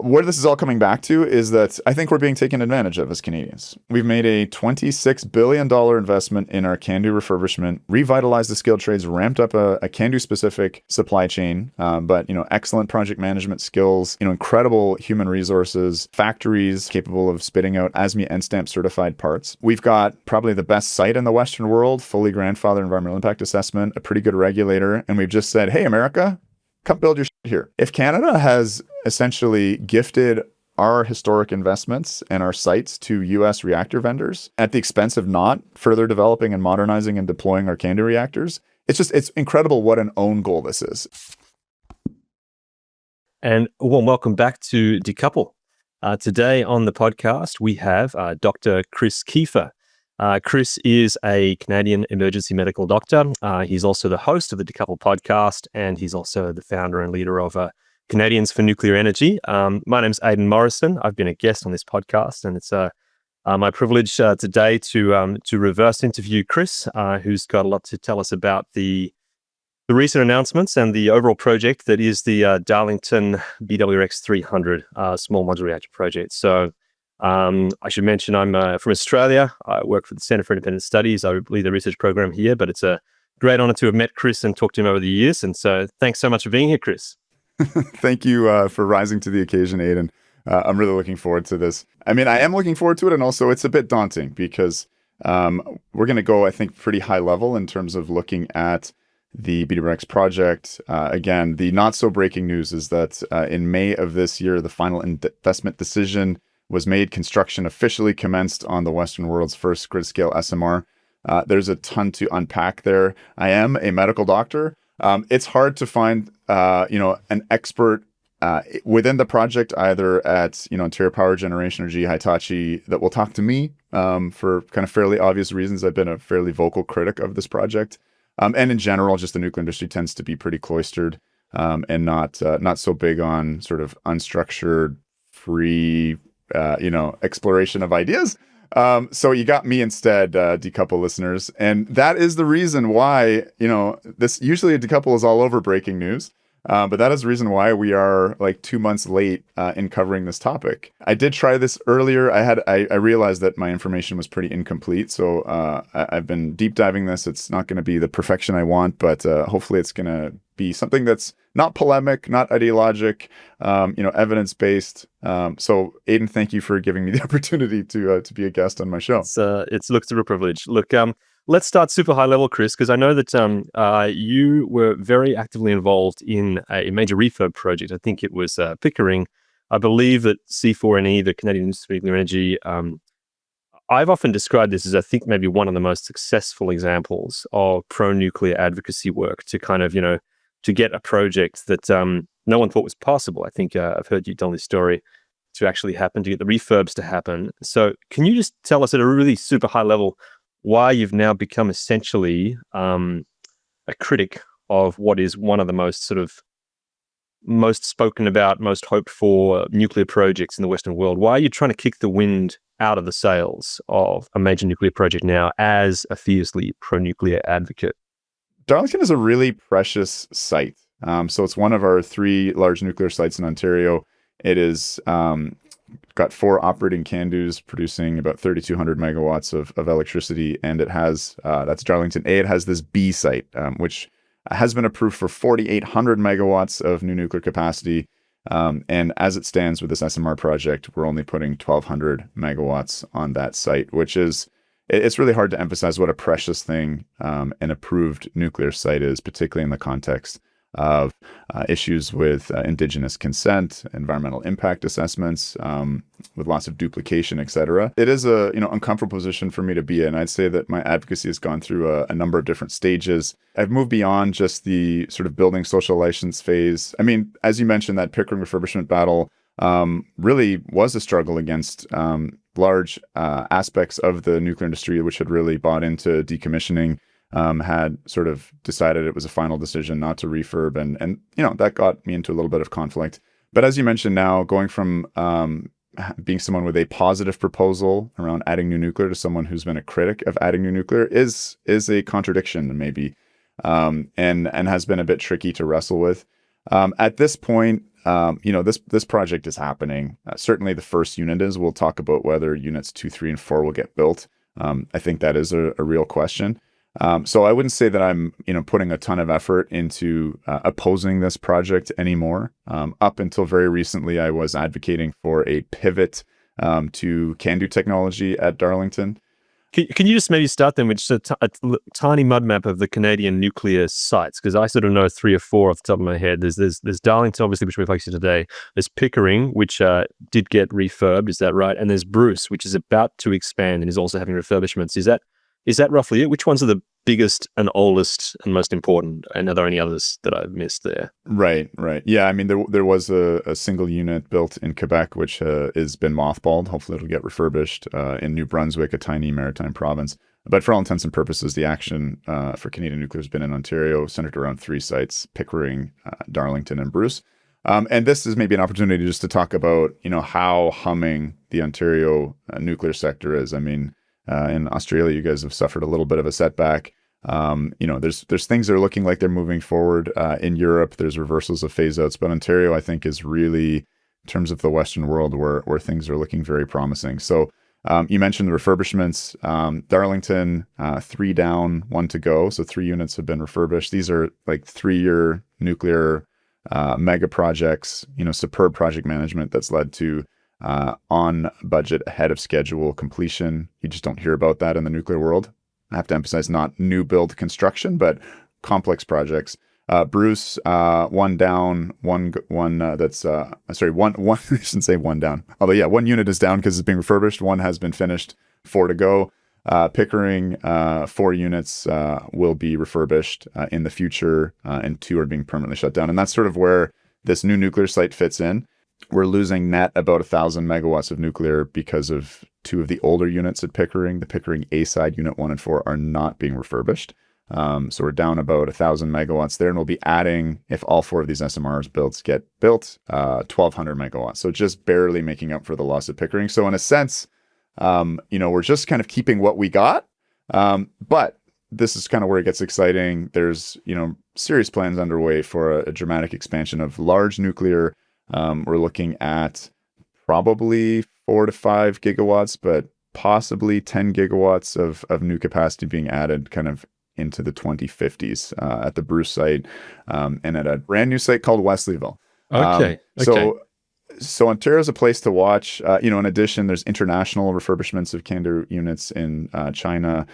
where this is all coming back to is that I think we're being taken advantage of as Canadians. We've made a $26 billion investment in our CANDU refurbishment, revitalized the skilled trades, ramped up a CANDU-specific supply chain, but, excellent project management skills, incredible human resources, factories capable of spitting out ASME NSTAMP certified parts. We've got probably the best site in the Western world, fully grandfathered environmental impact assessment, a pretty good regulator, and we've just said, hey, America, come build your shit here. If Canada has essentially gifted our historic investments and our sites to U.S. reactor vendors at the expense of not further developing and modernizing and deploying our CANDU reactors, it's incredible what an own goal this is. And a warm welcome back to Decouple. Today on the podcast, we have Dr. Chris Kiefer. Chris is a Canadian emergency medical doctor. He's also the host of the Decouple podcast, and he's also the founder and leader of Canadians for Nuclear Energy. My name's Aidan Morrison. I've been a guest on this podcast, and it's my privilege today to reverse interview Chris, who's got a lot to tell us about the recent announcements and the overall project that is the Darlington BWRX 300 small modular reactor project. So I should mention I'm from Australia. I work for the Centre for Independent Studies. I lead the research program here, but it's a great honor to have met Chris and talked to him over the years. And so thanks so much for being here, Chris. Thank you for rising to the occasion, Aidan. I'm really looking forward to this. I mean, I am looking forward to it, and also it's a bit daunting because we're going to go, I think, pretty high level in terms of looking at the BWRX project. Again, the not so breaking news is that in May of this year, the final investment decision was made. Construction officially commenced on the Western world's first grid-scale SMR. There's a ton to unpack there. I am a medical doctor. It's hard to find, an expert within the project, either at, Ontario Power Generation or GE Hitachi, that will talk to me for kind of fairly obvious reasons. I've been a fairly vocal critic of this project. And in general, just the nuclear industry tends to be pretty cloistered and not so big on sort of unstructured, free, exploration of ideas. So you got me instead, Decouple listeners. And that is the reason why, this usually a Decouple is all over breaking news. But that is the reason why we are like 2 months late in covering this topic. I did try this earlier. I realized that my information was pretty incomplete. So I've been deep diving this. It's not going to be the perfection I want, but hopefully it's going to be something that's not polemic, not ideologic, evidence-based. So Aidan, thank you for giving me the opportunity to be a guest on my show. It's looked a real privilege. Look, let's start super high level, Chris, because I know that you were very actively involved in a major refurb project. I think it was Pickering. I believe that C4NE, the Canadian Institute of Nuclear Energy, I've often described this as, I think, maybe one of the most successful examples of pro-nuclear advocacy work to kind of, to get a project that no one thought was possible. I think I've heard you tell this story to actually happen, to get the refurbs to happen. So can you just tell us at a really super high level why you've now become essentially a critic of what is one of the most sort of most spoken about, most hoped for nuclear projects in the Western world? Why are you trying to kick the wind out of the sails of a major nuclear project now as a fiercely pro-nuclear advocate? Darlington is a really precious site. So it's one of our 3 large nuclear sites in Ontario. It is got 4 operating CANDUs producing about 3,200 megawatts of electricity. And it has, that's Darlington A, it has this B site, which has been approved for 4,800 megawatts of new nuclear capacity. And as it stands with this SMR project, we're only putting 1,200 megawatts on that site, which is, it's really hard to emphasize what a precious thing an approved nuclear site is, particularly in the context of issues with Indigenous consent, environmental impact assessments, with lots of duplication, et cetera. It is a uncomfortable position for me to be in. I'd say that my advocacy has gone through a number of different stages. I've moved beyond just the sort of building social license phase. I mean, as you mentioned, that Pickering refurbishment battle really was a struggle against large aspects of the nuclear industry, which had really bought into decommissioning. Had sort of decided it was a final decision not to refurb, and that got me into a little bit of conflict. But as you mentioned, now going from being someone with a positive proposal around adding new nuclear to someone who's been a critic of adding new nuclear is a contradiction, maybe, and has been a bit tricky to wrestle with. At this point, this project is happening. Certainly, the first unit is. We'll talk about whether units 2, 3, and 4 will get built. I think that is a real question. So I wouldn't say that I'm, putting a ton of effort into opposing this project anymore. Up until very recently, I was advocating for a pivot to CANDU technology at Darlington. Can you just maybe start then with just a tiny mud map of the Canadian nuclear sites? Because I sort of know 3 or 4 off the top of my head. There's Darlington, obviously, which we're focusing today. There's Pickering, which did get refurbed. Is that right? And there's Bruce, which is about to expand and is also having refurbishments. Is that roughly it? Which ones are the biggest and oldest and most important? And are there any others that I've missed there? Right. Yeah, I mean, there was a single unit built in Quebec, which has been mothballed. Hopefully it'll get refurbished in New Brunswick, a tiny maritime province. But for all intents and purposes, the action for Canadian nuclear has been in Ontario, centered around 3 sites: Pickering, Darlington, and Bruce. And this is maybe an opportunity just to talk about, how humming the Ontario nuclear sector is. I mean, in Australia, you guys have suffered a little bit of a setback. There's things that are looking like they're moving forward. In Europe, there's reversals of phase outs, but Ontario, I think, is really, in terms of the Western world, where things are looking very promising. So you mentioned the refurbishments. Darlington, 3 down, 1 to go. So 3 units have been refurbished. These are like 3-year nuclear mega projects, superb project management that's led to on budget, ahead of schedule completion. You just don't hear about that in the nuclear world. I have to emphasize, not new build construction, but complex projects. Bruce, 1 down, one. I shouldn't say 1 down. Although, yeah, 1 unit is down because it's being refurbished. 1 has been finished, 4 to go. Pickering, 4 units will be refurbished in the future, and 2 are being permanently shut down. And that's sort of where this new nuclear site fits in. We're losing net about 1,000 megawatts of nuclear because of 2 of the older units at Pickering. The Pickering A side, unit 1 and 4, are not being refurbished. So we're down about 1,000 megawatts there, and we'll be adding, if all 4 of these SMRs get built, 1,200 megawatts. So just barely making up for the loss of Pickering. So in a sense, we're just kind of keeping what we got. But this is kind of where it gets exciting. There's, serious plans underway for a dramatic expansion of large nuclear. We're looking at probably 4 to 5 gigawatts, but possibly 10 gigawatts of new capacity being added kind of into the 2050s at the Bruce site, and at a brand new site called Wesleyville. Okay. So Ontario is a place to watch. In addition, there's international refurbishments of CANDU units in China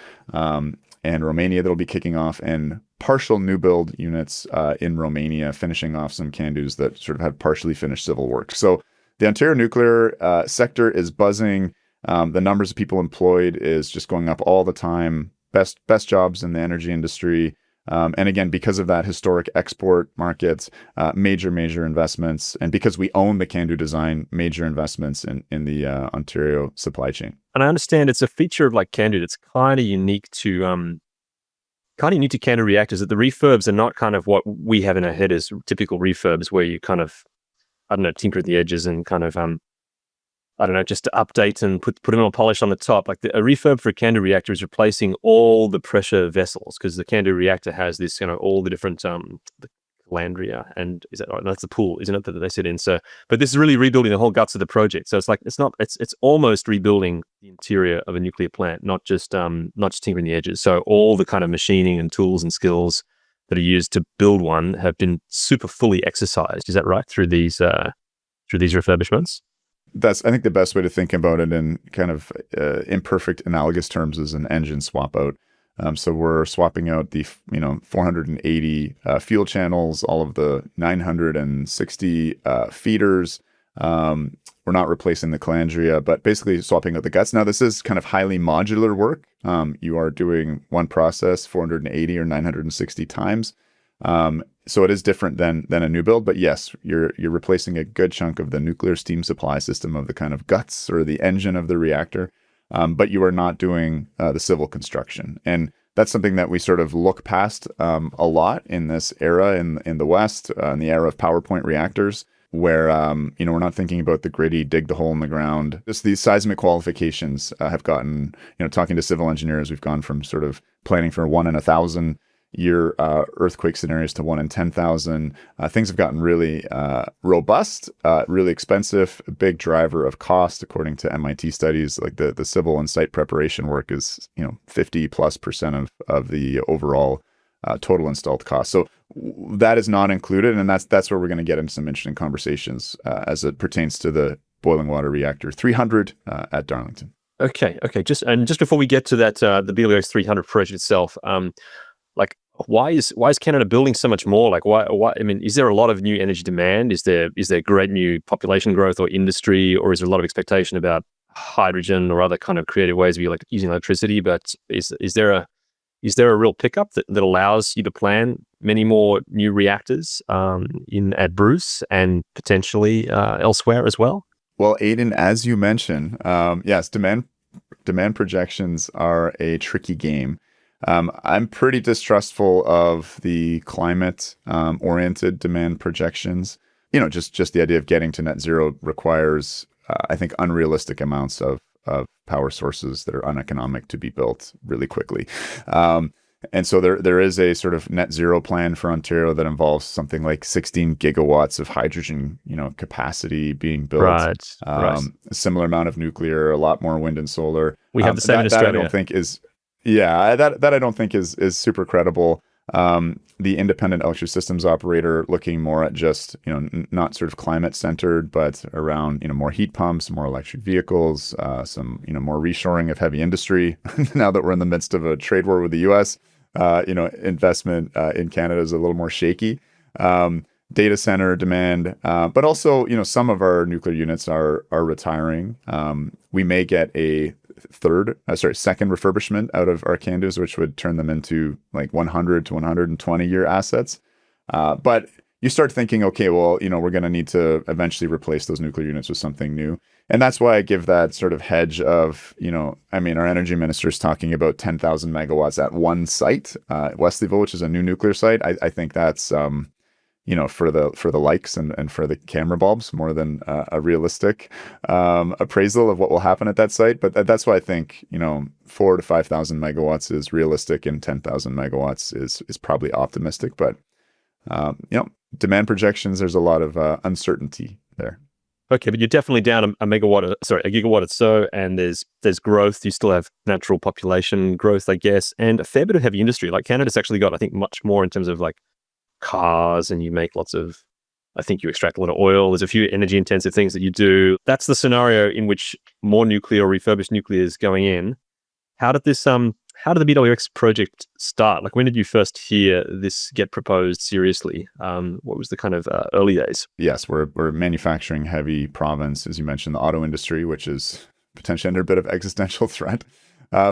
and Romania that'll be kicking off, and partial new build units in Romania, finishing off some CANDUs that sort of have partially finished civil work. So the Ontario nuclear sector is buzzing. The numbers of people employed is just going up all the time. Best jobs in the energy industry. And again, because of that historic export market, major investments, and because we own the CANDU design, major investments in the Ontario supply chain. And I understand it's a feature of like CANDU that's kind of unique to CANDU reactors, that the refurbs are not kind of what we have in our head as typical refurbs, where you kind of, tinker at the edges and kind of, just to update and put a little polish on the top. Like a refurb for a CANDU reactor is replacing all the pressure vessels, because the CANDU reactor has this, all the different, the calandria, and is that right? That's the pool, isn't it, that they sit in? So, but this is really rebuilding the whole guts of the project. So it's almost rebuilding the interior of a nuclear plant, not just tinkering the edges. So all the kind of machining and tools and skills that are used to build one have been super fully exercised. Is that right? Through these refurbishments? That's, I think, the best way to think about it in kind of imperfect analogous terms is an engine swap out. So we're swapping out the 480 fuel channels, all of the 960 feeders. We're not replacing the calandria, but basically swapping out the guts. Now, this is kind of highly modular work. You are doing one process 480 or 960 times. So it is different than a new build, but yes, you're replacing a good chunk of the nuclear steam supply system of the kind of guts or the engine of the reactor, but you are not doing the civil construction. And that's something that we sort of look past a lot in this era in the West, in the era of PowerPoint reactors, where we're not thinking about the gritty, dig the hole in the ground. Just these seismic qualifications have gotten, talking to civil engineers, we've gone from sort of planning for 1 in 1,000 year earthquake scenarios to 1 in 10,000. Things have gotten really robust, really expensive, a big driver of cost, according to MIT studies. Like the civil and site preparation work is 50+% of the overall total installed cost. So that is not included, and that's where we're going to get into some interesting conversations as it pertains to the boiling water reactor 300 at Darlington. Okay. Just before we get to that, the BWX 300 project itself, like why is Canada building so much more? Like why? I mean, is there a lot of new energy demand? Is there great new population growth or industry, or is there a lot of expectation about hydrogen or other kind of creative ways of using electricity? But is there a real pickup that allows you to plan many more new reactors at Bruce and potentially elsewhere as well? Well, Aidan, as you mentioned, yes, demand projections are a tricky game. I'm pretty distrustful of the climate oriented demand projections. Just the idea of getting to net zero requires, I think, unrealistic amounts of power sources that are uneconomic to be built really quickly. And so there is a sort of net zero plan for Ontario that involves something like 16 gigawatts of hydrogen, capacity being built. Right. A similar amount of nuclear, a lot more wind and solar. We have the same in Australia. That I don't think is, that I don't think is super credible. The independent electric systems operator looking more at just, not sort of climate centered, but around, more heat pumps, more electric vehicles, some, more reshoring of heavy industry. Now that we're in the midst of a trade war with the US, investment in Canada is a little more shaky. Data center demand, but also, some of our nuclear units are retiring. We may get a second refurbishment out of our CANDUs, which would turn them into like 100 to 120 year assets. But you start thinking, okay, well, we're going to need to eventually replace those nuclear units with something new. And that's why I give that sort of hedge of, our energy minister is talking about 10,000 megawatts at one site, Wesleyville, which is a new nuclear site. I think that's, for the likes and for the camera bulbs more than a realistic appraisal of what will happen at that site. But that's why I think, 4,000 to 5,000 megawatts is realistic and 10,000 megawatts is probably optimistic. But, demand projections, there's a lot of uncertainty there. Okay, but you're definitely down a gigawatt or so, and there's growth. You still have natural population growth, I guess, and a fair bit of heavy industry. Like Canada's actually got, I think, much more in terms of like cars, and you make I think you extract a lot of oil. There's a few energy intensive things that you do. That's the scenario in which more nuclear or refurbished nuclear is going in. How did the BWX project start? Like, when did you first hear this get proposed seriously? What was the kind of early days? Yes, we're a manufacturing heavy province, as you mentioned, the auto industry, which is potentially under a bit of existential threat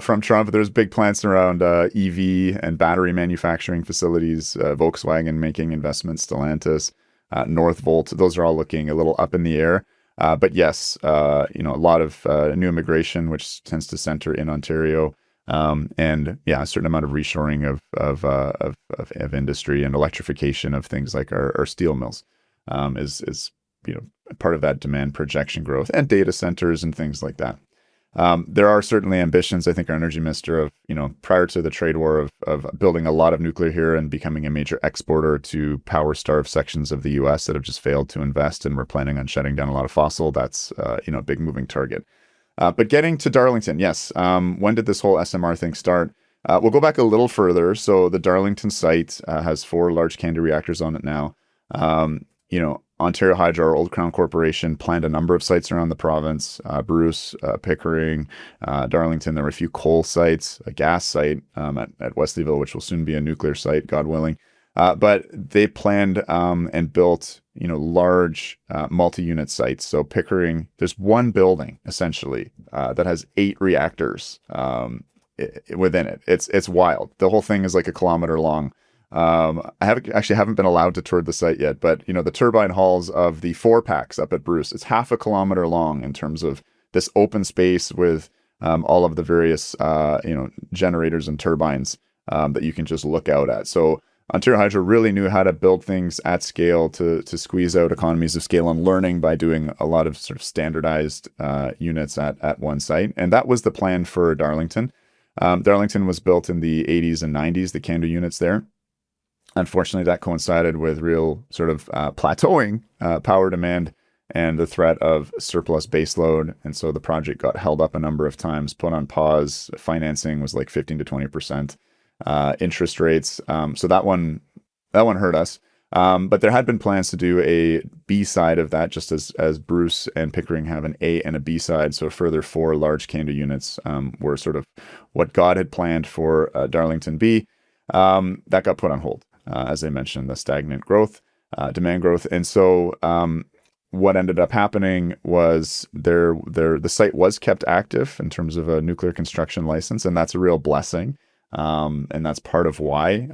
from Trump. There's big plants around EV and battery manufacturing facilities, Volkswagen making investments, Stellantis, Northvolt. Those are all looking a little up in the air. But yes, a lot of new immigration, which tends to center in Ontario. And a certain amount of reshoring of industry and electrification of things like our steel mills is part of that demand projection growth, and data centers and things like that. There are certainly ambitions, I think, our energy minister of, prior to the trade war of building a lot of nuclear here and becoming a major exporter to power-starved sections of the US that have just failed to invest, and we're planning on shutting down a lot of fossil. That's, a big moving target. But getting to Darlington, yes. When did this whole SMR thing start? We'll go back a little further. So the Darlington site has 4 large CANDU reactors on it now. Ontario Hydro, our old Crown Corporation, planned a number of sites around the province. Bruce, Pickering, Darlington. There were a few coal sites, a gas site at Wesleyville, which will soon be a nuclear site, God willing. But they planned and built, large multi-unit sites. So Pickering, there's one building essentially that has 8 reactors within it. It's wild. The whole thing is like a kilometer long. I haven't been allowed to tour the site yet, but the turbine halls of the 4 packs up at Bruce, it's half a kilometer long in terms of this open space with all of the various generators and turbines that you can just look out at. So Ontario Hydro really knew how to build things at scale to squeeze out economies of scale and learning by doing a lot of sort of standardized units at one site. And that was the plan for Darlington. Darlington was built in the 80s and 90s, the CANDU units there. Unfortunately, that coincided with real sort of plateauing power demand and the threat of surplus baseload. And so the project got held up a number of times, put on pause. Financing was like 15 to 20% interest rates. So that one hurt us. But there had been plans to do a B side of that, just as Bruce and Pickering have an A and a B side. So a further 4 large CANDU units were sort of what God had planned for Darlington B. That got put on hold, as I mentioned, the stagnant growth, demand growth. And so what ended up happening was the site was kept active in terms of a nuclear construction license, and that's a real blessing. And that's part of why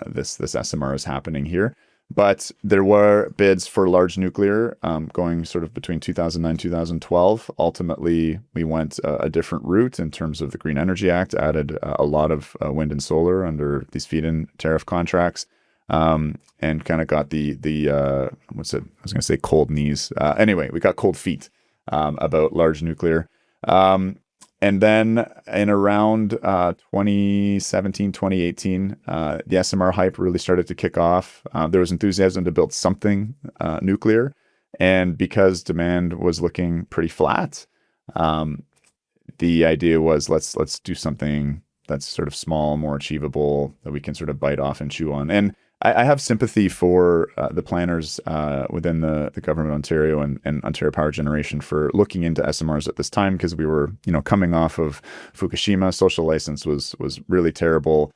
this SMR is happening here. But there were bids for large nuclear going sort of between 2009 2012. Ultimately, we went a different route in terms of the Green Energy Act, added a lot of wind and solar under these feed-in tariff contracts, and kind of got the what's it? I was going to say cold knees. Anyway, we got cold feet about large nuclear. And then in around 2017, 2018, the SMR hype really started to kick off. There was enthusiasm to build something nuclear. And because demand was looking pretty flat, the idea was let's do something that's sort of small, more achievable, that we can sort of bite off and chew on. And I have sympathy for the planners within the government of Ontario and Ontario Power Generation for looking into SMRs at this time, because we were, coming off of Fukushima. Social license was really terrible.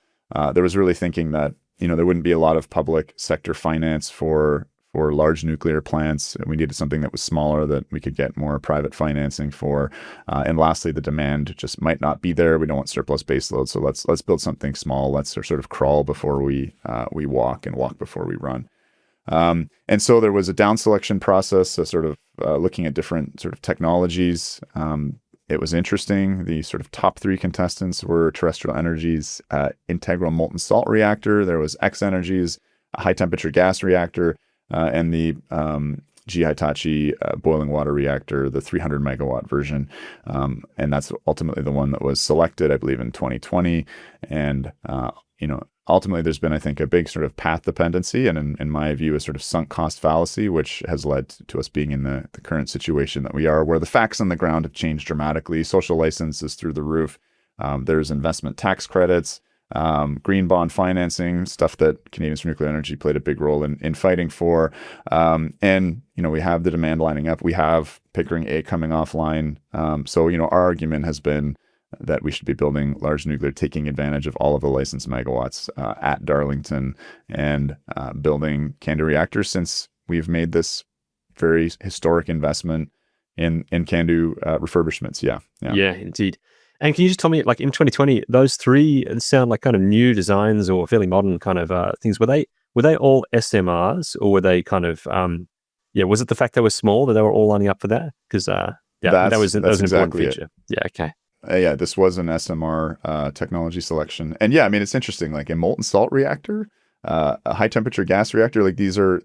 There was really thinking that, there wouldn't be a lot of public sector finance for large nuclear plants. We needed something that was smaller that we could get more private financing for. And lastly, the demand just might not be there. We don't want surplus baseload. So let's build something small. Let's sort of crawl before we walk, and walk before we run. And so there was a down selection process, sort of looking at different sort of technologies. It was interesting. The sort of top 3 contestants were Terrestrial Energy's integral molten salt reactor. There was X Energy's high temperature gas reactor, and the GE Hitachi boiling water reactor, the 300 megawatt version. And that's ultimately the one that was selected, I believe, in 2020. And, ultimately there's been, I think, a big sort of path dependency, and in my view, a sort of sunk cost fallacy, which has led to us being in the current situation that we are, where the facts on the ground have changed dramatically. Social license is through the roof. There's investment tax credits. Green bond financing, stuff that Canadians for Nuclear Energy played a big role in fighting for. And, we have the demand lining up. We have Pickering A coming offline. So, our argument has been that we should be building large nuclear, taking advantage of all of the licensed megawatts at Darlington, and building CANDU reactors, since we've made this very historic investment in CANDU refurbishments. Yeah, indeed. And can you just tell me, like in 2020, those 3 sound like kind of new designs or fairly modern kind of things. Were they all SMRs, or were they kind of was it the fact they were small that they were all lining up for that? Because that was an exactly important feature. Yeah, okay. This was an SMR technology selection. And it's interesting, like a molten salt reactor, a high temperature gas reactor, like these are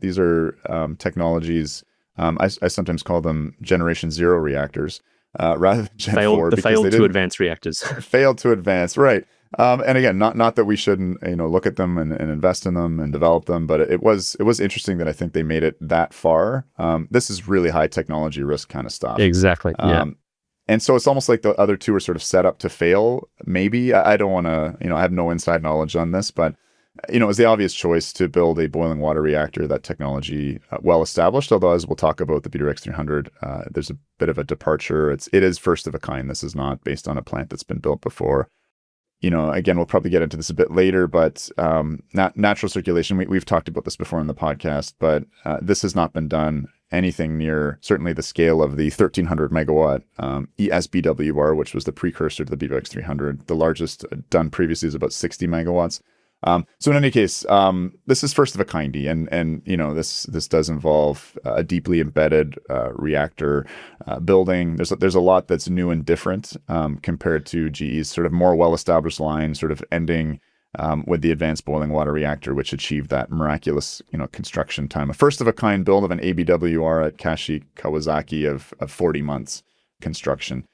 technologies. I sometimes call them generation 0 reactors. Rather than Gen 4, because failed to advance reactors. Failed to advance, right. And again, not that we shouldn't, look at them and invest in them and develop them, but it was interesting that I think they made it that far. This is really high technology risk kind of stuff. Exactly, yeah. And so it's almost like the other 2 are sort of set up to fail, maybe. I don't want to, I have no inside knowledge on this, but it was the obvious choice to build a boiling water reactor, that technology well established. Although, as we'll talk about the BWRX 300, there's a bit of a departure. It is first of a kind. This is not based on a plant that's been built before. Again, we'll probably get into this a bit later, but natural circulation, we've talked about this before in the podcast, but this has not been done anything near certainly the scale of the 1300 megawatt ESBWR, which was the precursor to the BWX 300. The largest done previously is about 60 megawatts. So in any case, this is first of a kind, and this does involve a deeply embedded reactor building. There's a lot that's new and different compared to GE's sort of more well-established line, sort of ending with the advanced boiling water reactor, which achieved that miraculous construction time, a first of a kind build of an ABWR at Kashi Kawasaki of 40 months construction.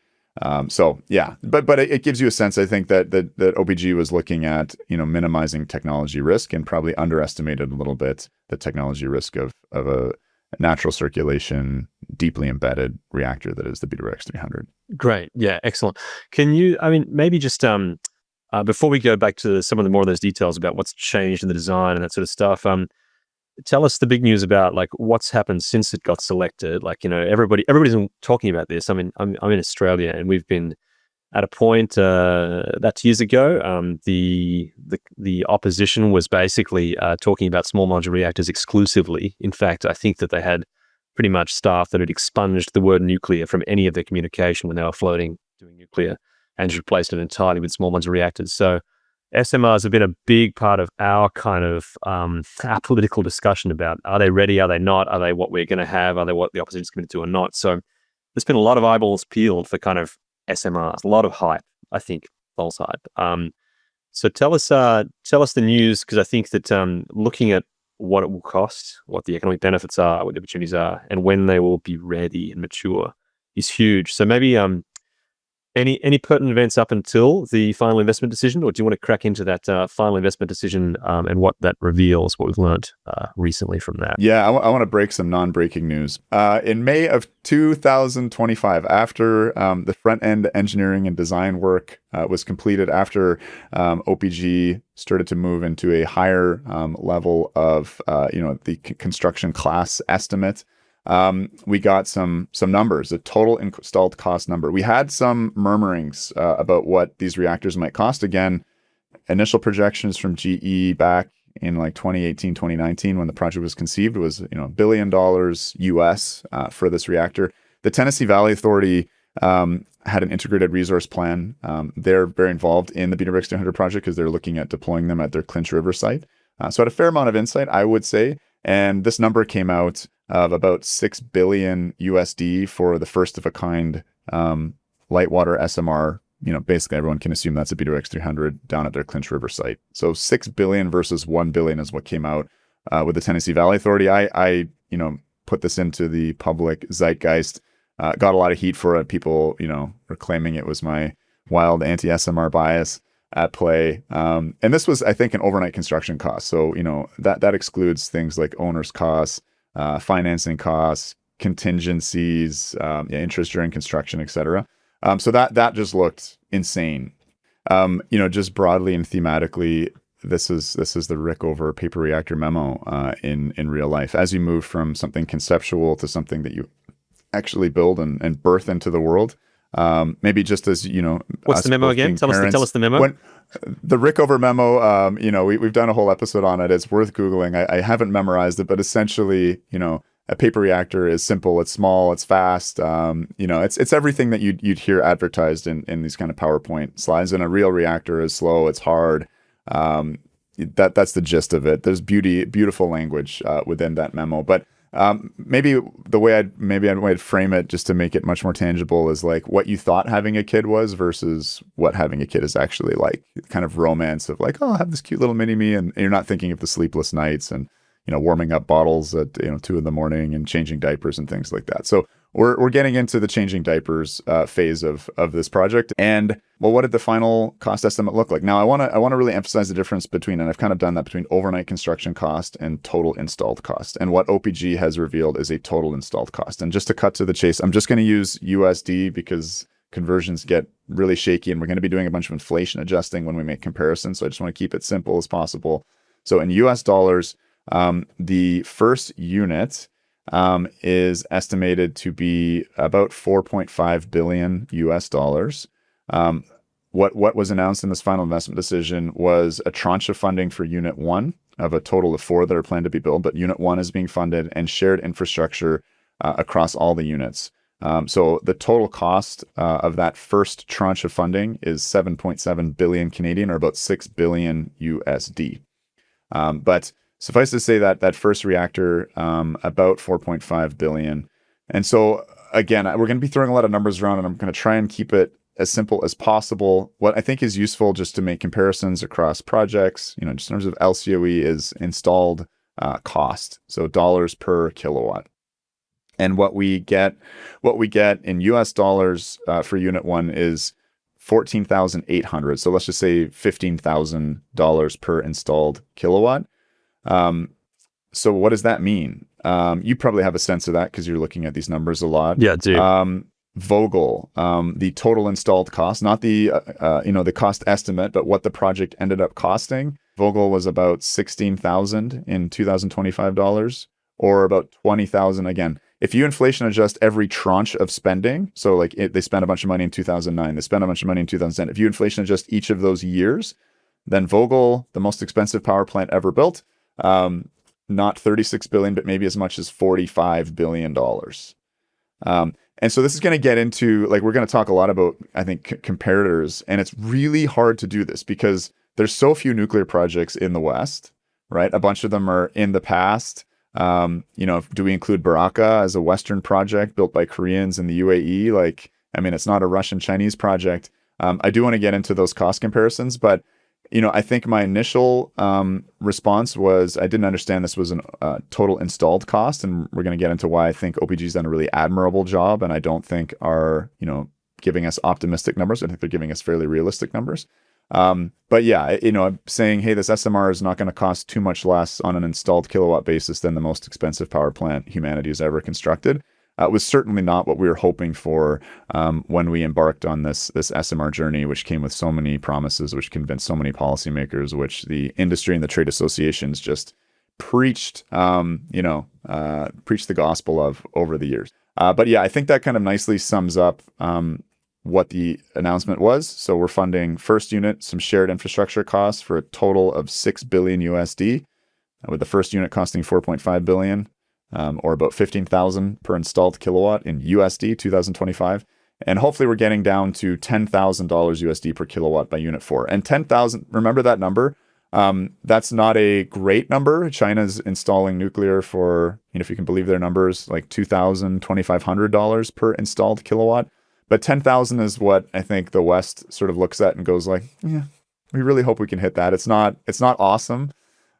So yeah, but it gives you a sense. I think that OPG was looking at minimizing technology risk and probably underestimated a little bit the technology risk of a natural circulation, deeply embedded reactor that is the BWRX 300. Great. Yeah, excellent. Can you, I mean, maybe just before we go back to some of the more of those details about what's changed in the design and that sort of stuff, tell us the big news about like what's happened since it got selected. Like, everybody's talking about this. I mean, I'm in Australia, and we've been at a point that's years ago. The opposition was basically talking about small modular reactors exclusively. In fact, I think that they had pretty much staff that had expunged the word nuclear from any of their communication when they were floating doing nuclear, and replaced it entirely with small modular reactors. So SMRs have been a big part of our kind of our political discussion about, are they ready, are they not, are they what we're going to have, are they what the opposition is committed to or not. So there's been a lot of eyeballs peeled for kind of SMRs, a lot of hype, I think, false hype. So tell us the news, because I think that looking at what it will cost, what the economic benefits are, what the opportunities are, and when they will be ready and mature is huge. So maybe any pertinent events up until the final investment decision, or do you want to crack into that final investment decision and what that reveals, what we've learned recently from that? Yeah, I want to break some non-breaking news. In May of 2025, after the front-end engineering and design work was completed, after OPG started to move into a higher level of the construction class estimate, we got some numbers, a total installed cost number. We had some murmurings about what these reactors might cost. Again, initial projections from GE back in like 2018, 2019, when the project was conceived, was $1 billion US for this reactor. The Tennessee Valley Authority had an integrated resource plan. They're very involved in the BWRX 300 project because they're looking at deploying them at their Clinch River site. So I had a fair amount of insight, I would say. And this number came out of about $6 billion USD for the first of a kind light water SMR. Basically everyone can assume that's a BWRX 300 down at their Clinch River site. So $6 billion versus $1 billion is what came out with the Tennessee Valley Authority. I put this into the public zeitgeist, got a lot of heat for it. People, were claiming it was my wild anti-SMR bias at play. And this was, I think, an overnight construction cost. So, that excludes things like owner's costs, financing costs, contingencies, interest during construction, etc. So that just looked insane. Just broadly and thematically, this is the Rickover paper reactor memo in real life. As you move from something conceptual to something that you actually build and birth into the world. Maybe just as what's the memo again? Tell us the memo. The Rickover memo, we've done a whole episode on it. It's worth Googling. I haven't memorized it, but essentially, a paper reactor is simple, it's small, it's fast. It's everything that you'd hear advertised in these kind of PowerPoint slides. And a real reactor is slow, it's hard. That's the gist of it. There's beautiful language within that memo, but maybe the way I'd frame it, just to make it much more tangible, is like what you thought having a kid was versus what having a kid is actually like. Kind of romance of like, oh, I'll have this cute little mini me, and you're not thinking of the sleepless nights and warming up bottles at 2 a.m. and changing diapers and things like that. So we're getting into the changing diapers phase of this project. And well, what did the final cost estimate look like? Now, I want to really emphasize the difference between, and I've kind of done that, between overnight construction cost and total installed cost. And what OPG has revealed is a total installed cost. And just to cut to the chase, I'm just going to use USD because conversions get really shaky, and we're going to be doing a bunch of inflation adjusting when we make comparisons. So I just want to keep it simple as possible. So in US dollars, the first unit is estimated to be about 4.5 billion US dollars. What was announced in this final investment decision was a tranche of funding for Unit 1 of a total of 4 that are planned to be built, but Unit 1 is being funded, and shared infrastructure across all the units. So the total cost of that first tranche of funding is 7.7 billion Canadian, or about 6 billion USD. But suffice to say that first reactor, about 4.5 billion. And so again, we're going to be throwing a lot of numbers around, and I'm going to try and keep it as simple as possible. What I think is useful just to make comparisons across projects, just in terms of LCOE, is installed cost. So dollars per kilowatt. And what we get in US dollars for unit 1 is 14,800. So let's just say $15,000 per installed kilowatt. So what does that mean? You probably have a sense of that because you're looking at these numbers a lot. Yeah, I do. Vogel, the total installed cost, not the the cost estimate, but what the project ended up costing. Vogel was about 16,000 in 2025 dollars, or about 20,000 again. If you inflation adjust every tranche of spending, so like they spent a bunch of money in 2009, they spent a bunch of money in 2010. If you inflation adjust each of those years, then Vogel, the most expensive power plant ever built, not 36 billion, but maybe as much as $45 billion. And so this is going to get into, like, we're going to talk a lot about, I think, comparators, and it's really hard to do this because there's so few nuclear projects in the West, right? A bunch of them are in the past. Do we include Baraka as a Western project built by Koreans in the UAE? Like, I mean, it's not a Russian-Chinese project. I do want to get into those cost comparisons, but I think my initial response was I didn't understand this was a total installed cost, and we're going to get into why I think OPG's done a really admirable job, and I don't think are giving us optimistic numbers. I think they're giving us fairly realistic numbers. But yeah, I'm saying, hey, this SMR is not going to cost too much less on an installed kilowatt basis than the most expensive power plant humanity has ever constructed. It was certainly not what we were hoping for when we embarked on this SMR journey, which came with so many promises, which convinced so many policymakers, which the industry and the trade associations just preached, preached the gospel of over the years. But yeah, I think that kind of nicely sums up what the announcement was. So we're funding first unit, some shared infrastructure costs for a total of $6 billion USD, with the first unit costing $4.5 billion. Or about 15,000 per installed kilowatt in USD 2025. And hopefully we're getting down to $10,000 USD per kilowatt by unit 4. And 10,000, remember that number? That's not a great number. China's installing nuclear for, if you can believe their numbers, like $2,000, $2,500 per installed kilowatt. But 10,000 is what I think the West sort of looks at and goes like, yeah, we really hope we can hit that. It's not awesome.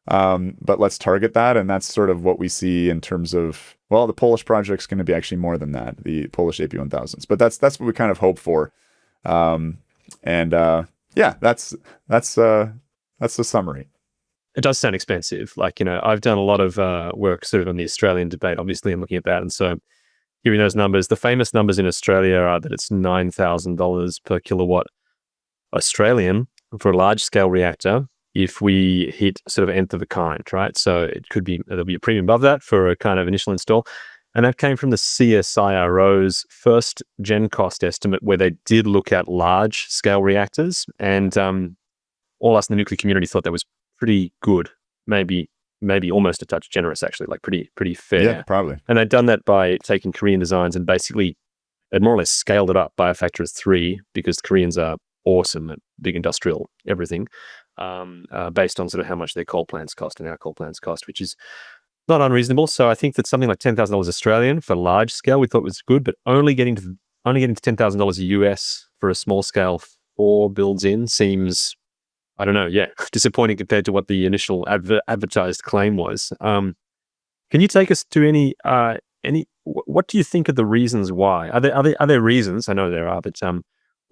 But let's target that. And that's sort of what we see in terms of, well, the Polish project's going to be actually more than that, the Polish AP1000s. But that's what we kind of hope for. Yeah, that's the summary. It does sound expensive. Like, I've done a lot of work sort of on the Australian debate. Obviously, I'm looking at that. And so giving those numbers, the famous numbers in Australia are that it's $9,000 per kilowatt Australian for a large scale reactor if we hit sort of nth of a kind, right? So there'll be a premium above that for a kind of initial install. And that came from the CSIRO's first gen cost estimate, where they did look at large scale reactors. And all us in the nuclear community thought that was pretty good, maybe almost a touch generous, actually, like pretty fair. Yeah, probably. And they'd done that by taking Korean designs and basically had more or less scaled it up by a factor of 3, because Koreans are awesome at big industrial everything, based on sort of how much their coal plants cost and our coal plants cost, which is not unreasonable. So I think that something like $10,000 Australian for large scale we thought was good, but only getting to $10,000 US for a small scale 4 builds in seems, I don't know, disappointing compared to what the initial advertised claim was. Can you take us to any? What do you think are the reasons why? Are there reasons? I know there are, but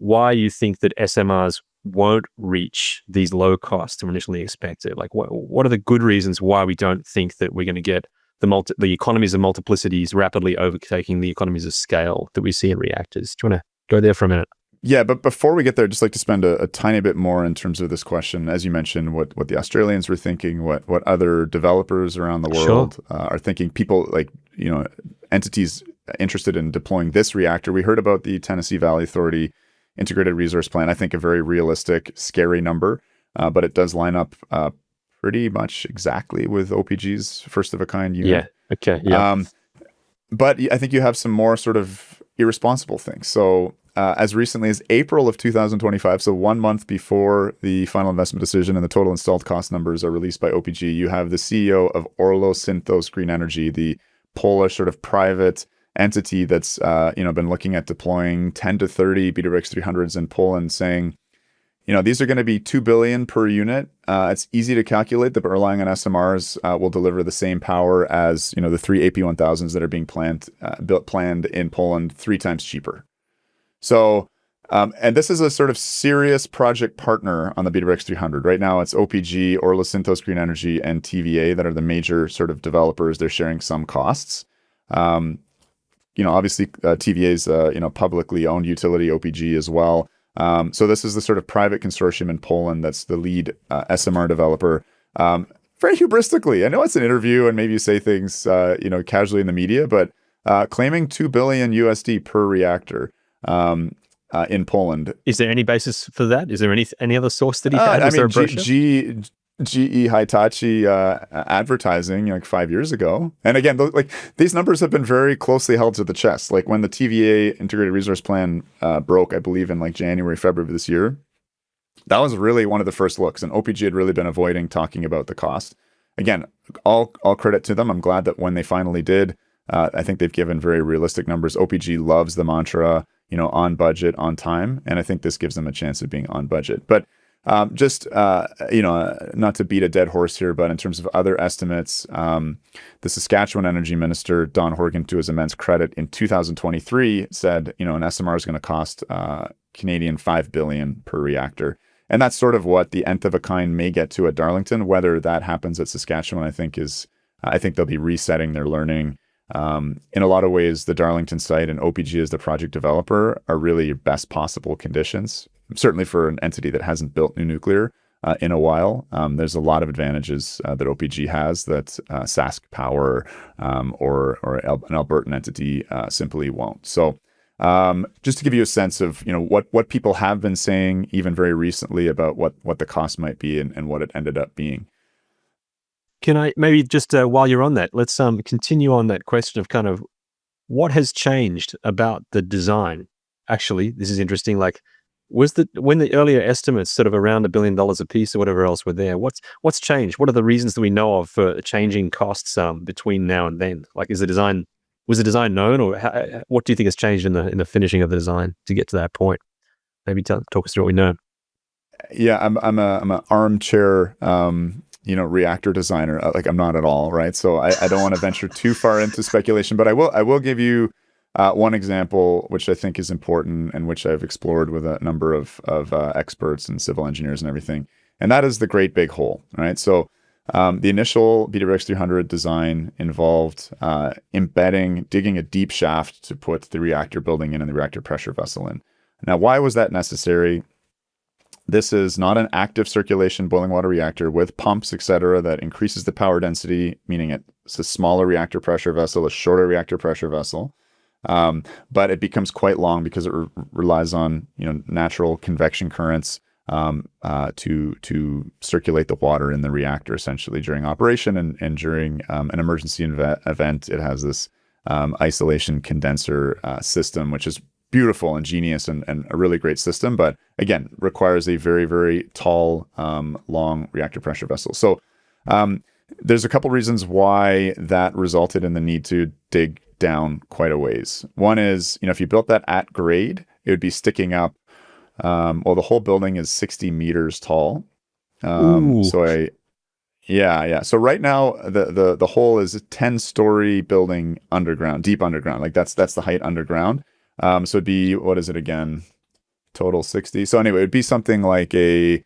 why you think that SMRs won't reach these low costs we initially expected? Like, what are the good reasons why we don't think that we're going to get the economies of multiplicities rapidly overtaking the economies of scale that we see in reactors? Do you want to go there for a minute? Yeah, but before we get there, I'd just like to spend a tiny bit more in terms of this question. As you mentioned, what the Australians were thinking, what other developers around the world are thinking, people like, entities interested in deploying this reactor. We heard about the Tennessee Valley Authority Integrated Resource Plan. I think a very realistic, scary number, but it does line up pretty much exactly with OPG's first of a kind unit. Yeah, okay, yeah. But I think you have some more sort of irresponsible things. So as recently as April of 2025, so 1 month before the final investment decision and the total installed cost numbers are released by OPG, you have the CEO of Orlo Synthos Green Energy, the Polish sort of private entity that's been looking at deploying 10 to 30 Beta-Rex 300s in Poland, saying, these are going to be 2 billion per unit. It's easy to calculate that, but relying on SMRs will deliver the same power as the 3 AP1000s that are being planned in Poland 3 times cheaper. So, and this is a sort of serious project partner on the BWRX 300. Right now, it's OPG, Orla Synthos Green Energy, and TVA that are the major sort of developers. They're sharing some costs. Obviously, TVA is publicly owned utility, OPG as well. So this is the sort of private consortium in Poland that's the lead SMR developer. Very hubristically, I know it's an interview and maybe you say things casually in the media, but claiming 2 billion USD per reactor in Poland. Is there any basis for that? Is there any other source that he had? Was there a brochure? GE Hitachi advertising like 5 years ago. And again, these numbers have been very closely held to the chest. Like when the TVA Integrated Resource Plan broke, I believe in like January, February of this year, that was really one of the first looks. And OPG had really been avoiding talking about the cost. Again, all credit to them. I'm glad that when they finally did, I think they've given very realistic numbers. OPG loves the mantra, on budget, on time. And I think this gives them a chance of being on budget. But not to beat a dead horse here, but in terms of other estimates, the Saskatchewan Energy Minister, Don Horgan, to his immense credit, in 2023 said, an SMR is going to cost Canadian 5 billion per reactor. And that's sort of what the nth of a kind may get to at Darlington. Whether that happens at Saskatchewan, I think they'll be resetting their learning. In a lot of ways, the Darlington site and OPG as the project developer are really your best possible conditions. Certainly for an entity that hasn't built new nuclear in a while, there's a lot of advantages that OPG has that Sask Power or an Albertan entity simply won't. So just to give you a sense of what people have been saying even very recently about what the cost might be and what it ended up being. Can I maybe just while you're on that, let's continue on that question of kind of what has changed about the design. Actually, this is interesting. Like, when the earlier estimates sort of around $1 billion a piece or whatever else were there, what's changed? What are the reasons that we know of for changing costs between now and then? Like, was the design known, or what do you think has changed in the finishing of the design to get to that point? Maybe talk us through what we know. Yeah, I'm an armchair reactor designer. Like, I'm not at all, right? So I don't want to venture too far into speculation, but I will give you one example, which I think is important and which I've explored with a number of experts and civil engineers and everything. And that is the Great Big Hole, right? So the initial BWRX 300 design involved digging a deep shaft to put the reactor building in and the reactor pressure vessel in. Now, why was that necessary? This is not an active circulation boiling water reactor with pumps, etc., that increases the power density, meaning it's a smaller reactor pressure vessel, a shorter reactor pressure vessel. But it becomes quite long because it relies on natural convection currents to circulate the water in the reactor essentially during operation, and during an emergency event, it has this isolation condenser system, which is beautiful, ingenious, and a really great system, but again requires a very, very tall, long reactor pressure vessel. So there's a couple reasons why that resulted in the need to dig down quite a ways. One is, if you built that at grade, it would be sticking up. The whole building is 60 meters tall. So right now the hole is a 10-story building underground, deep underground. Like that's the height underground. So it'd be, what is it again? Total 60. So anyway, it'd be something like a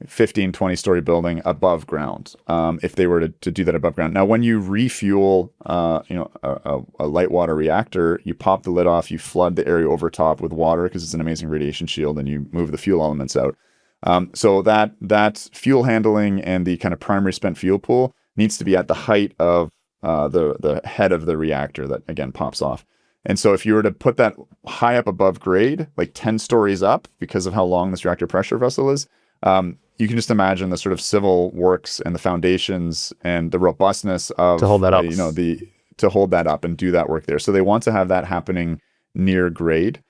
15, 20-story building above ground, if they were to do that above ground. Now, when you refuel, a light water reactor, you pop the lid off, you flood the area over top with water because it's an amazing radiation shield, and you move the fuel elements out. So that fuel handling and the kind of primary spent fuel pool needs to be at the height of the head of the reactor that, again, pops off. And so if you were to put that high up above grade, like 10 stories up, because of how long this reactor pressure vessel is, you can just imagine the sort of civil works and the foundations and the robustness of to hold that up, to hold that up and do that work there. So they want to have that happening near grade.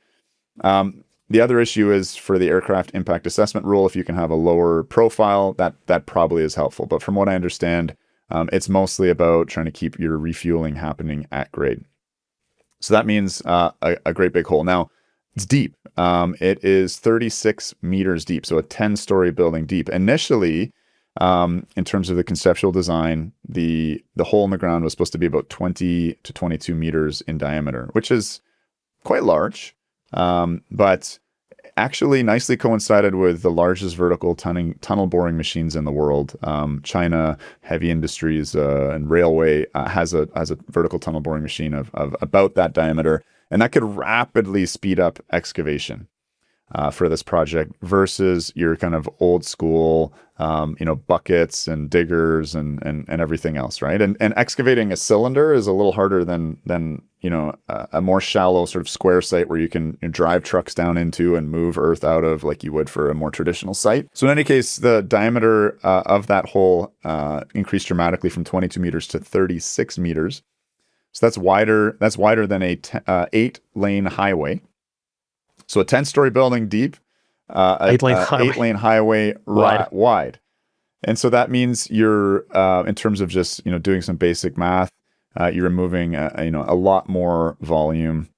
The other issue is for the aircraft impact assessment rule. If you can have a lower profile, that probably is helpful. But from what I understand, it's mostly about trying to keep your refueling happening at grade. So that means a great big hole. Now, It's deep. It is 36 meters deep, so a 10-story building deep. Initially, in terms of the conceptual design, the hole in the ground was supposed to be about 20 to 22 meters in diameter, which is quite large, but actually nicely coincided with the largest vertical tunnel boring machines in the world. China, heavy industries, and railway has a vertical tunnel boring machine of about that diameter, and that could rapidly speed up excavation for this project versus your kind of old school, buckets and diggers and everything else, right? And excavating a cylinder is a little harder than a more shallow sort of square site where you can drive trucks down into and move earth out of like you would for a more traditional site. So in any case, the diameter of that hole increased dramatically from 22 meters to 36 meters. So that's wider. That's wider than a 8-lane highway. So a 10-story building deep, 8-lane highway wide. And so that means you're, in terms of just, doing some basic math, you're removing, a lot more volume.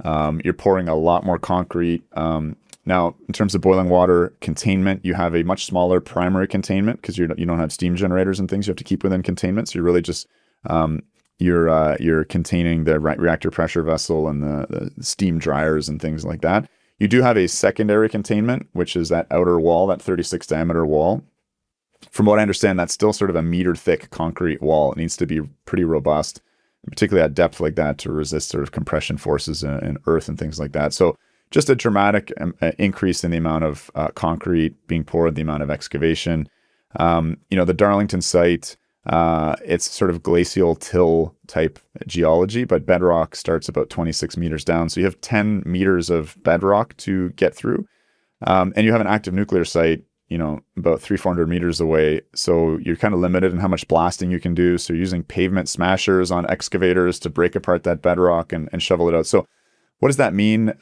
You're pouring a lot more concrete. Now, in terms of boiling water containment, you have a much smaller primary containment because you don't have steam generators and things you have to keep within containment. So you're really just, you're containing the reactor pressure vessel and the steam dryers and things like that. You do have a secondary containment, which is that outer wall, that 36 diameter wall. From what I understand, that's still sort of a meter thick concrete wall. It needs to be pretty robust, particularly at depth like that, to resist sort of compression forces in earth and things like that. So just a dramatic increase in the amount of concrete being poured, the amount of excavation. The Darlington site, it's sort of glacial till type geology, but bedrock starts about 26 meters down. So you have 10 meters of bedrock to get through. And you have an active nuclear site, about 300-400 meters away. So you're kind of limited in how much blasting you can do. So you're using pavement smashers on excavators to break apart that bedrock and shovel it out. So what does that mean?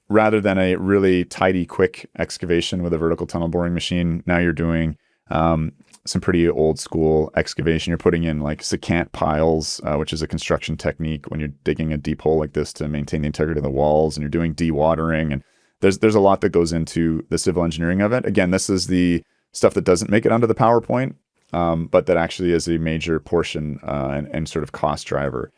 Rather than a really tidy, quick excavation with a vertical tunnel boring machine, now you're doing some pretty old school excavation. You're putting in like secant piles, which is a construction technique when you're digging a deep hole like this to maintain the integrity of the walls, and you're doing dewatering. And there's a lot that goes into the civil engineering of it. Again, this is the stuff that doesn't make it onto the PowerPoint, but that actually is a major portion and sort of cost driver.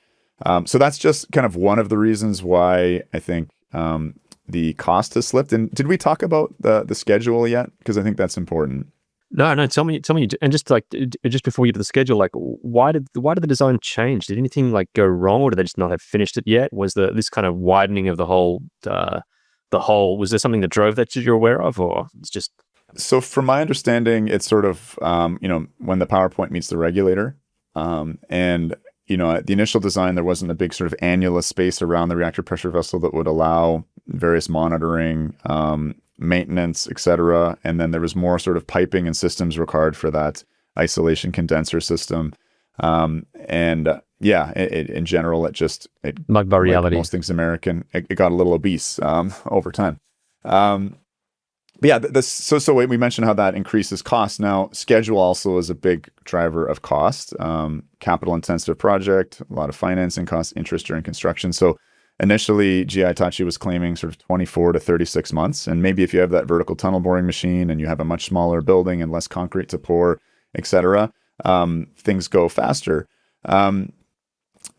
So that's just kind of one of the reasons why I think the cost has slipped. And did we talk about the schedule yet? Because I think that's important. No. Tell me, and just before we get to the schedule, like why did the design change? Did anything like go wrong, or did they just not have finished it yet? Was this kind of widening of the whole, was there something that drove that you're aware of, or it's just? So from my understanding, it's sort of when the PowerPoint meets the regulator, and at the initial design, there wasn't a big sort of annulus space around the reactor pressure vessel that would allow various monitoring, maintenance, etc. And then there was more sort of piping and systems required for that isolation condenser system. In general, it like like most things American, it got a little obese over time. But yeah, so we mentioned how that increases cost. Now, schedule also is a big driver of cost. Capital intensive project, a lot of financing costs, interest during construction. So initially, GI Hitachi was claiming sort of 24 to 36 months. And maybe if you have that vertical tunnel boring machine and you have a much smaller building and less concrete to pour, etc., things go faster.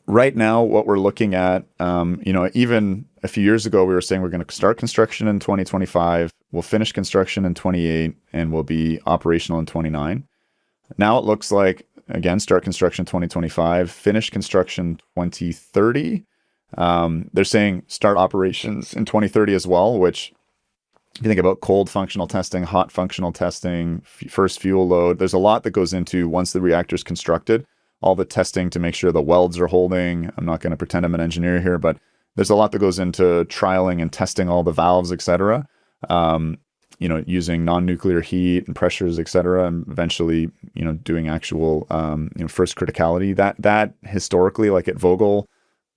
Right now, what we're looking at, even a few years ago, we were saying we're going to start construction in 2025, we'll finish construction in 28, and we'll be operational in 29. Now it looks like, again, start construction 2025, finish construction 2030. They're saying start operations in 2030 as well, which if you think about cold functional testing, hot functional testing, first fuel load, there's a lot that goes into once the reactor's constructed. All the testing to make sure the welds are holding. I'm not going to pretend I'm an engineer here, but there's a lot that goes into trialing and testing all the valves, et cetera. Using non-nuclear heat and pressures, et cetera, and eventually, doing actual, first criticality. That historically, like at Vogel,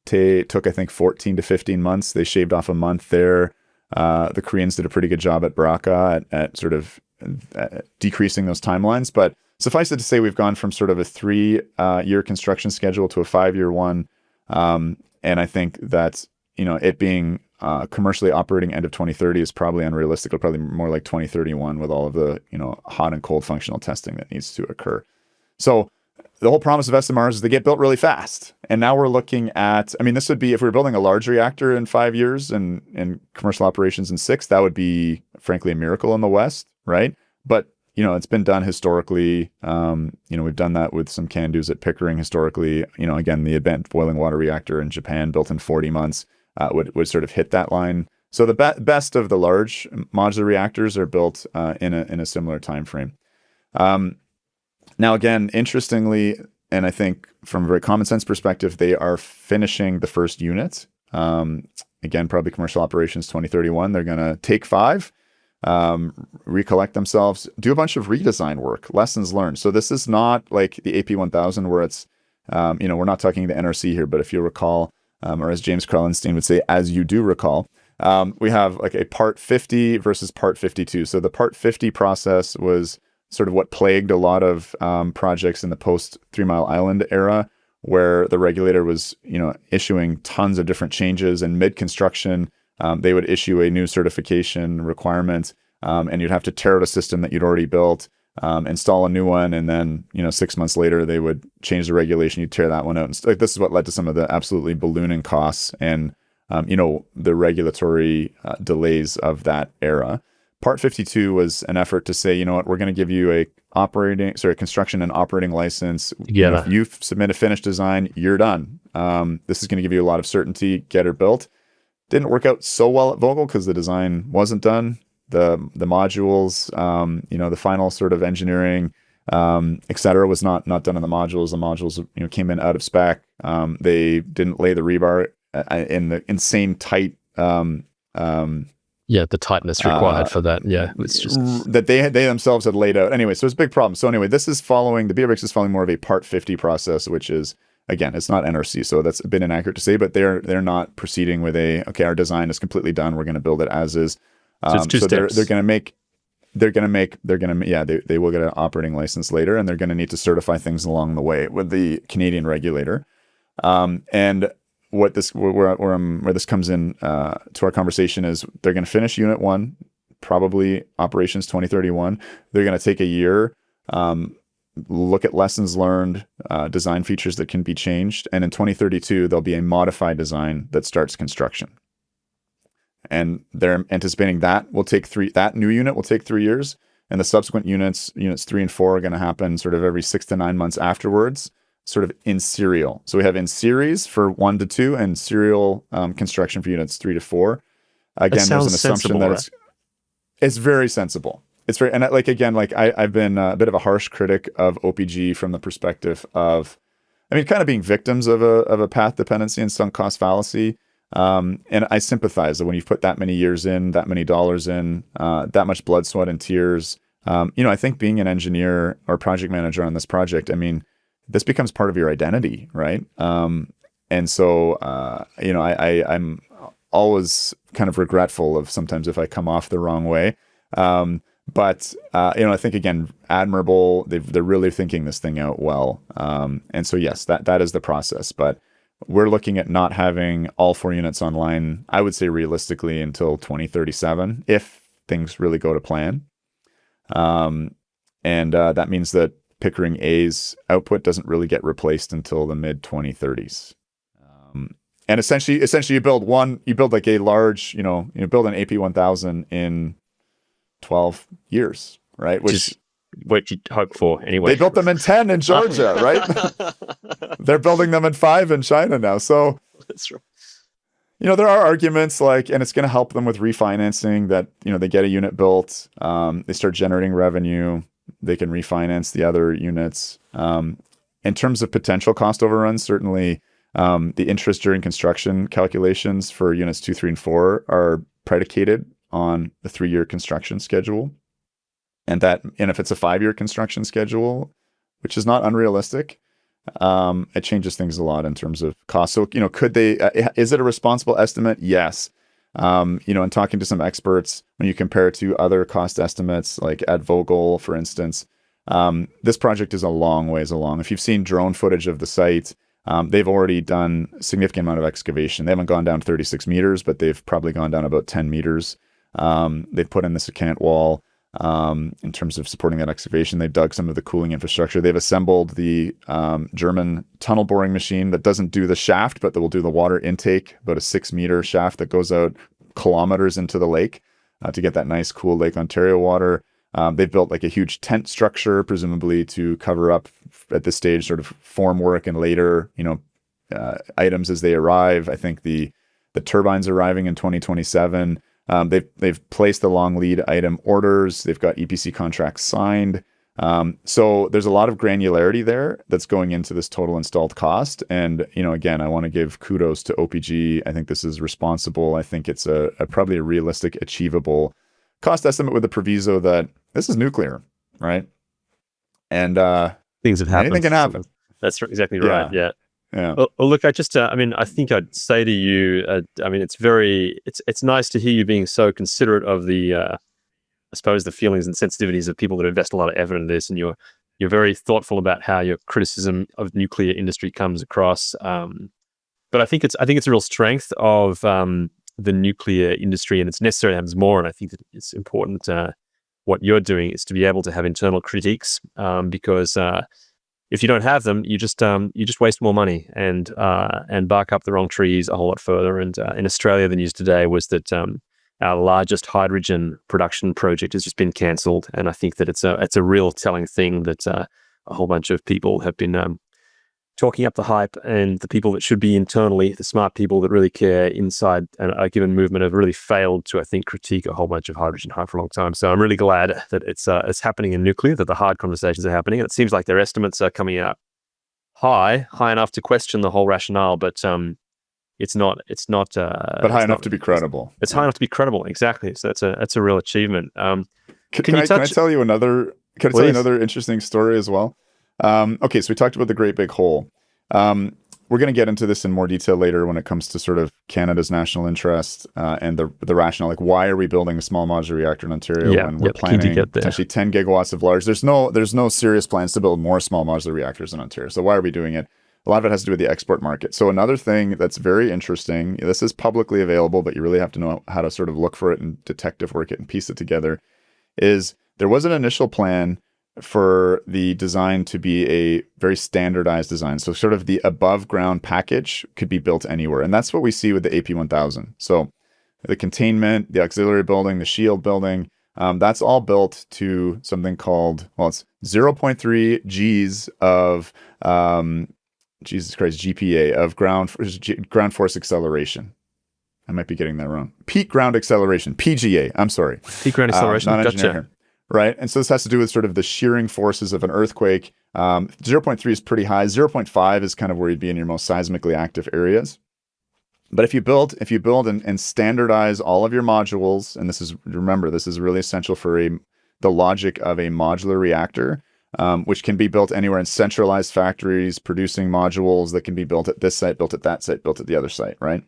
took, I think, 14 to 15 months. They shaved off a month there. The Koreans did a pretty good job at Braca at sort of decreasing those timelines, but suffice it to say, we've gone from sort of a 3-year construction schedule to a 5-year one. And I think that, it being commercially operating end of 2030 is probably unrealistic. It'll probably be more like 2031 with all of the, hot and cold functional testing that needs to occur. So the whole promise of SMRs is they get built really fast. And now we're looking at, this would be, if we were building a large reactor in 5 years and commercial operations in 6, that would be, frankly, a miracle in the West, right? But, it's been done historically. We've done that with some CANDUs at Pickering historically. Again, the advanced boiling water reactor in Japan built in 40 months would sort of hit that line. So the best of the large modular reactors are built in a similar time frame. Now, again, interestingly, and I think from a very common sense perspective, they are finishing the first unit. Again, probably commercial operations 2031. They're going to take 5, recollect themselves, do a bunch of redesign work, lessons learned. So this is not like the AP1000 where it's, we're not talking the NRC here, but if you recall, or as James Krellenstein would say, as you do recall, we have like a Part 50 versus Part 52. So the Part 50 process was sort of what plagued a lot of projects in the post 3 Mile Island era, where the regulator was, issuing tons of different changes, and mid-construction, they would issue a new certification requirement, and you'd have to tear out a system that you'd already built, install a new one, and then 6 months later they would change the regulation. You'd tear that one out. And this is what led to some of the absolutely ballooning costs and the regulatory delays of that era. Part 52 was an effort to say, we're going to give you a construction and operating license. Yeah. If you submit a finished design, you're done. This is going to give you a lot of certainty. Get her built. Didn't work out so well at Vogtle because the design wasn't done. The modules, the final sort of engineering, et cetera, was not done on the modules. The modules, came in out of spec. They didn't lay the rebar in the insane tight. The tightness required for that. Yeah, it's just that they themselves had laid out. Anyway, so it's a big problem. So anyway, the BRX is following more of a Part 50 process, which is, again, it's not NRC, so that's a bit inaccurate to say, but they're not proceeding with our design is completely done. We're going to build it as is. So it's 2 steps. They will get an operating license later, and they're going to need to certify things along the way with the Canadian regulator. And where this comes in to our conversation is they're going to finish Unit 1, probably operations 2031. They're going to take a year, look at lessons learned, design features that can be changed, and in 2032 there'll be a modified design that starts construction. And they're anticipating that that new unit will take 3 years, and the subsequent units 3 and 4 are going to happen sort of every 6 to 9 months afterwards, sort of in serial. So we have in series for 1 to 2 and serial construction for units 3 to 4. Again, there's an assumption that it's very sensible. It's very, and I've been a bit of a harsh critic of OPG from the perspective of, kind of being victims of a path dependency and sunk cost fallacy. And I sympathize that when you've put that many years in, that many dollars in, that much blood, sweat, and tears, I think being an engineer or project manager on this project, this becomes part of your identity, right? And so, I'm always kind of regretful of sometimes if I come off the wrong way. But I think, again, admirable. They're really thinking this thing out well. And so, yes, that is the process. But we're looking at not having all 4 units online, I would say realistically, until 2037, if things really go to plan. And that means that Pickering A's output doesn't really get replaced until the mid-2030s. And essentially you build like a large, you build an AP1000 in 12 years, right? Which what you'd hope for anyway. They built them in 10 in Georgia, right? They're building them in 5 in China now. So that's right. There are arguments and it's going to help them with refinancing that, they get a unit built, they start generating revenue, they can refinance the other units. In terms of potential cost overruns, certainly the interest during construction calculations for units 2, 3, and 4 are predicated on the 3-year construction schedule. And if it's a 5-year construction schedule, which is not unrealistic, it changes things a lot in terms of cost. So, could they, is it a responsible estimate? Yes. And talking to some experts, when you compare it to other cost estimates, like at Vogtle, for instance, this project is a long ways along. If you've seen drone footage of the site, they've already done a significant amount of excavation. They haven't gone down 36 meters, but they've probably gone down about 10 meters. They've put in the secant wall in terms of supporting that excavation. They've dug some of the cooling infrastructure. They've assembled the German tunnel boring machine that doesn't do the shaft, but that will do the water intake, about a 6-meter shaft that goes out kilometers into the lake to get that nice, cool Lake Ontario water. They've built like a huge tent structure, presumably to cover up at this stage sort of form work and later, items as they arrive. I think the turbines arriving in 2027. They've placed the long lead item orders. They've got EPC contracts signed. So there's a lot of granularity there that's going into this total installed cost. And, again, I want to give kudos to OPG. I think this is responsible. I think it's probably a realistic, achievable cost estimate with the proviso that this is nuclear, right? And things have happened. Anything can happen. That's exactly right. Yeah. Yeah. Well, look, I think I'd say to you, it's nice to hear you being so considerate of the, I suppose, the feelings and sensitivities of people that invest a lot of effort in this, and you're very thoughtful about how your criticism of nuclear industry comes across. But I think it's a real strength of the nuclear industry, and it's necessary to have more. And I think that it's important. What you're doing is to be able to have internal critiques, because if you don't have them, you just waste more money and bark up the wrong trees a whole lot further. And in Australia, the news today was that our largest hydrogen production project has just been cancelled, and I think that it's a real telling thing that a whole bunch of people have been talking up the hype, and the people that should be internally, the smart people that really care inside a given movement, have really failed to, I think, critique a whole bunch of hydrogen hype for a long time. So I'm really glad that it's happening in nuclear, that the hard conversations are happening. And it seems like their estimates are coming out high enough to question the whole rationale, but it's not. But high enough to be credible. It's high enough to be credible, exactly. So that's a real achievement. Can I tell you another? Can I tell you another interesting story as well? Okay, so we talked about the Great Big Hole. We're going to get into this in more detail later when it comes to sort of Canada's national interest and the rationale. Like, why are we building a small modular reactor in Ontario when we're planning potentially 10 gigawatts of large? There's no serious plans to build more small modular reactors in Ontario. So why are we doing it? A lot of it has to do with the export market. So another thing that's very interesting, this is publicly available, but you really have to know how to sort of look for it and detective work it and piece it together, is there was an initial plan for the design to be a very standardized design. So sort of the above ground package could be built anywhere. And that's what we see with the AP1000. So the containment, the auxiliary building, the shield building, that's all built to something called, it's 0.3 Gs of, Jesus Christ, GPA of ground force acceleration. I might be getting that wrong. Peak ground acceleration, PGA. I'm sorry. Peak ground acceleration. Not engineer here. Right. And so this has to do with sort of the shearing forces of an earthquake. 0.3 is pretty high. 0.5 is kind of where you'd be in your most seismically active areas. But if you build and standardize all of your modules, and remember, this is really essential for the logic of a modular reactor, which can be built anywhere in centralized factories, producing modules that can be built at this site, built at that site, built at the other site, right?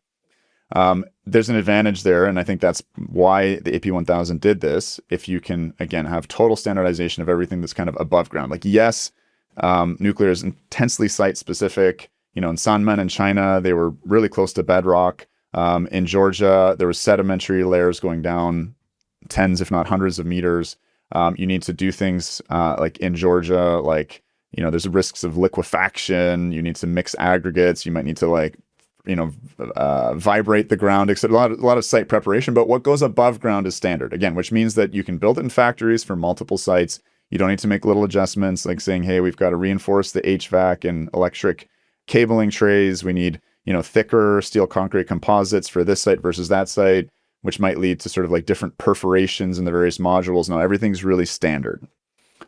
There's an advantage there, and I think that's why the AP1000 did this. If you can, again, have total standardization of everything that's kind of above ground. Like, yes, nuclear is intensely site-specific. In Sanmen in China, they were really close to bedrock. In Georgia, there was sedimentary layers going down tens, if not hundreds of meters. You need to do things like in Georgia, there's risks of liquefaction. You need to mix aggregates. You might need to vibrate the ground, etc. A lot of site preparation, but what goes above ground is standard, again, which means that you can build it in factories for multiple sites. You don't need to make little adjustments like saying, hey, we've got to reinforce the HVAC and electric cabling trays. We need, thicker steel concrete composites for this site versus that site, which might lead to sort of like different perforations in the various modules. No, everything's really standard.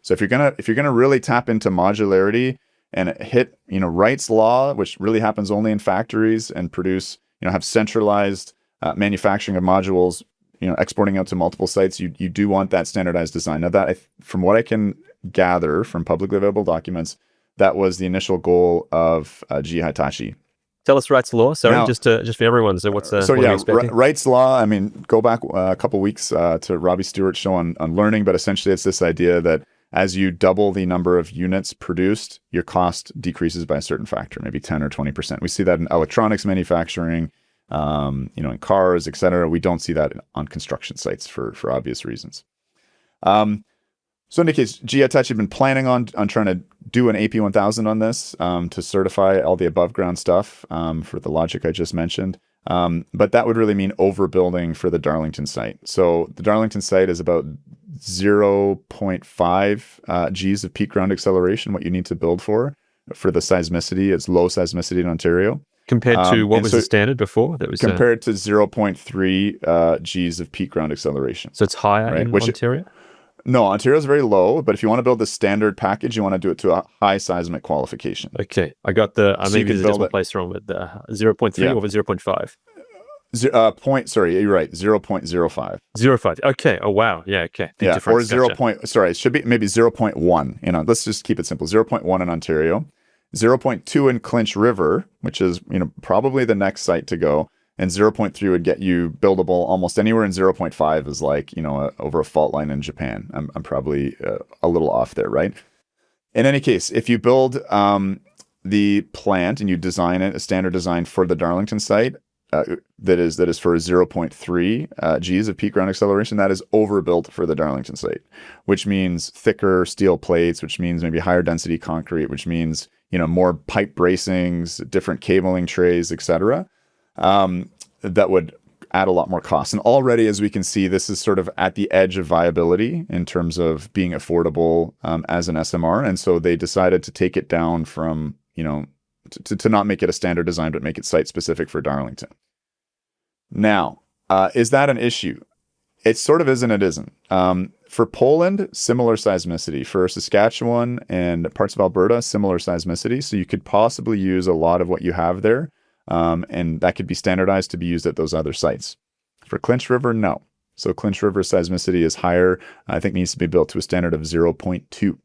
So if you're gonna really tap into modularity and hit, Wright's law, which really happens only in factories, and produce, have centralized manufacturing of modules, exporting out to multiple sites, you do want that standardized design. Now that, from what I can gather from publicly available documents, that was the initial goal of GE Hitachi. Tell us Wright's law. Sorry, now, just for everyone. So what are you expecting? Wright's law. Go back a couple weeks to Robbie Stewart's show on learning, but essentially it's this idea that as you double the number of units produced, your cost decreases by a certain factor, maybe 10 or 20%. We see that in electronics manufacturing, in cars, et cetera. We don't see that on construction sites for obvious reasons. So in any case, GETH had been planning on trying to do an AP1000 on this to certify all the above ground stuff for the logic I just mentioned. But that would really mean overbuilding for the Darlington site. So the Darlington site is about 0.5 Gs of peak ground acceleration, what you need to build for the seismicity. It's low seismicity in Ontario. Compared to what was the standard before? That was compared to 0.3 Gs of peak ground acceleration. So it's higher in Ontario? No, Ontario is very low, but if you want to build the standard package, you want to do it to a high seismic qualification. Okay, I got the, maybe there's a decimal place wrong with the 0.3 over 0.5. You're right, 0.05. 0.5, okay, oh wow, yeah, okay. Yeah, or it should be maybe 0.1, let's just keep it simple, 0.1 in Ontario, 0.2 in Clinch River, which is, probably the next site to go, and 0.3 would get you buildable almost anywhere, and 0.5 is like, over a fault line in Japan. I'm probably a little off there, right? In any case, if you build the plant and you design it, a standard design for the Darlington site, that is for 0.3 Gs of peak ground acceleration, that is overbuilt for the Darlington site, which means thicker steel plates, which means maybe higher density concrete, which means, more pipe bracings, different cabling trays, etc. That would add a lot more cost. And already, as we can see, this is sort of at the edge of viability in terms of being affordable as an SMR. And so they decided to take it down from, to not make it a standard design, but make it site specific for Darlington. Now, is that an issue? It sort of is and it isn't. For Poland, similar seismicity. For Saskatchewan and parts of Alberta, similar seismicity. So you could possibly use a lot of what you have there. And that could be standardized to be used at those other sites. For Clinch River, no. So Clinch River seismicity is higher. I think needs to be built to a standard of 0.2.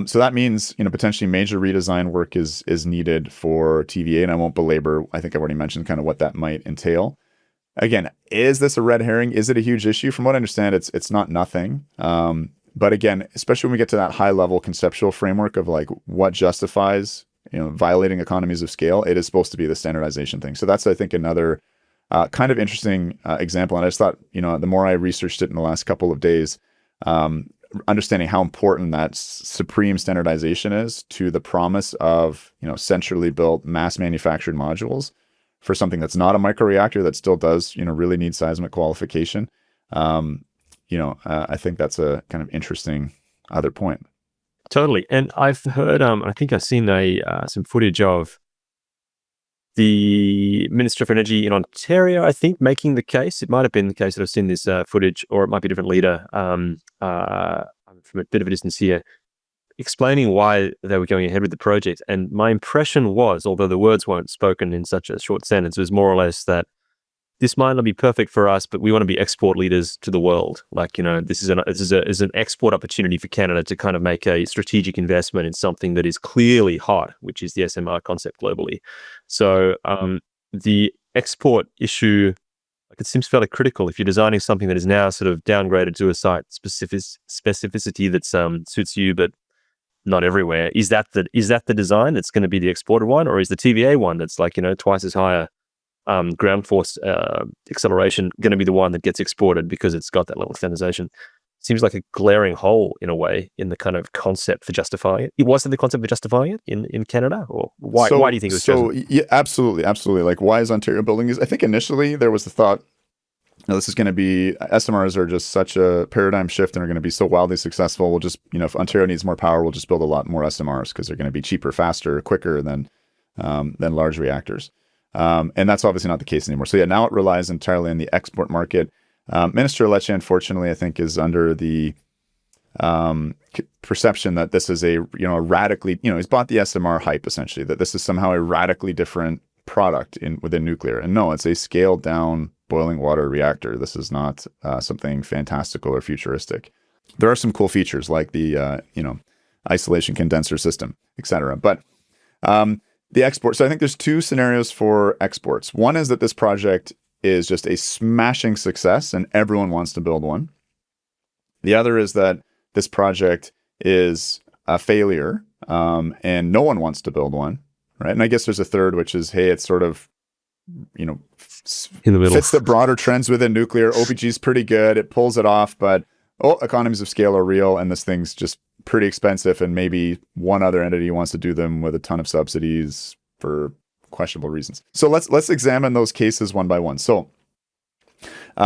So that means, potentially major redesign work is needed for TVA, and I won't belabor. I think I've already mentioned kind of what that might entail. Again, is this a red herring? Is it a huge issue? From what I understand, it's not nothing. But again, especially when we get to that high level conceptual framework of like what justifies violating economies of scale, it is supposed to be the standardization thing. So that's, I think, another kind of interesting example. And I just thought, the more I researched it in the last couple of days, understanding how important that supreme standardization is to the promise of, centrally built, mass manufactured modules for something that's not a microreactor that still does, really need seismic qualification. I think that's a kind of interesting other point. Totally. And I've heard, I think I've seen some footage of the Minister for Energy in Ontario, I think, making the case. It might have been the case that I've seen this footage, or it might be a different leader from a bit of a distance here, explaining why they were going ahead with the project. And my impression was, although the words weren't spoken in such a short sentence, was more or less that this might not be perfect for us, but we want to be export leaders to the world. Like, this is an export opportunity for Canada to kind of make a strategic investment in something that is clearly hot, which is the SMR concept globally. So the export issue, like, it seems fairly critical if you're designing something that is now sort of downgraded to a site specificity that suits you, but not everywhere. Is that the design that's going to be the exported one, or is the TVA one that's like, twice as higher ground force acceleration going to be the one that gets exported because it's got that level of standardization? Seems like a glaring hole in a way in the kind of concept for justifying it. Was it the concept for justifying it in Canada, or why do you think it was chosen? Yeah, absolutely. Like, why is Ontario building this? I think initially there was the thought, this is going to be, SMRs are just such a paradigm shift and are going to be so wildly successful. We'll just, if Ontario needs more power, we'll just build a lot more SMRs because they're going to be cheaper, faster, quicker than large reactors. And that's obviously not the case anymore. So yeah, now it relies entirely on the export market. Minister Lecce, unfortunately, I think is under the perception that this is a radically, he's bought the SMR hype essentially, that this is somehow a radically different product within nuclear. And no, it's a scaled down boiling water reactor. This is not something fantastical or futuristic. There are some cool features like the isolation condenser system, etc. But the export. So I think there's two scenarios for exports. One is that this project is just a smashing success and everyone wants to build one. The other is that this project is a failure, and no one wants to build one, right? And I guess there's a third, which is, hey, it's sort of, in the middle, fits the broader trends within nuclear. OPG is pretty good; it pulls it off, but economies of scale are real, and this thing's just pretty expensive, and maybe one other entity wants to do them with a ton of subsidies for questionable reasons. So let's examine those cases one by one. So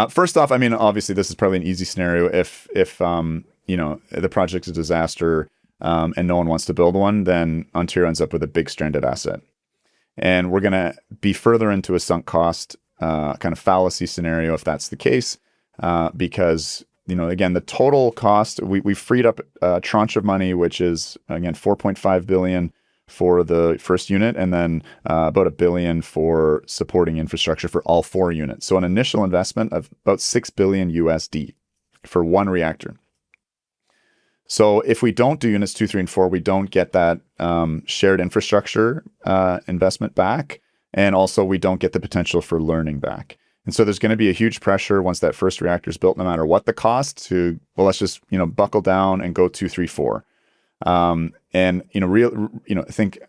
first off, I mean, obviously this is probably an easy scenario. If the project's a disaster and no one wants to build one, then Ontario ends up with a big stranded asset. And we're going to be further into a sunk cost kind of fallacy scenario if that's the case, because again, the total cost, we freed up a tranche of money, which is, again, $4.5 billion for the first unit, and then about $1 billion for supporting infrastructure for all 4 units. So an initial investment of about $6 billion USD for one reactor. So if we don't do units 2, 3, and 4, we don't get that shared infrastructure investment back, and also we don't get the potential for learning back. And so there's going to be a huge pressure once that first reactor is built, no matter what the cost, to, well, let's just, buckle down and go 2, 3, 4. And, I think,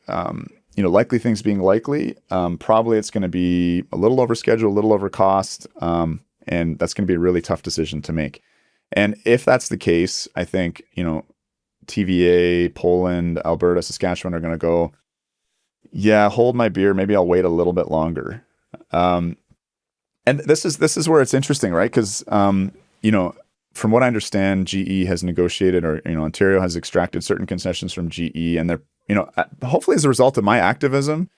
likely things being likely, probably it's going to be a little over schedule, a little over cost. And that's going to be a really tough decision to make. And if that's the case, I think, TVA, Poland, Alberta, Saskatchewan are going to go, yeah, hold my beer. Maybe I'll wait a little bit longer. And this is where it's interesting, right? Because, from what I understand, GE has negotiated, or, Ontario has extracted certain concessions from GE, and they're, hopefully as a result of my activism,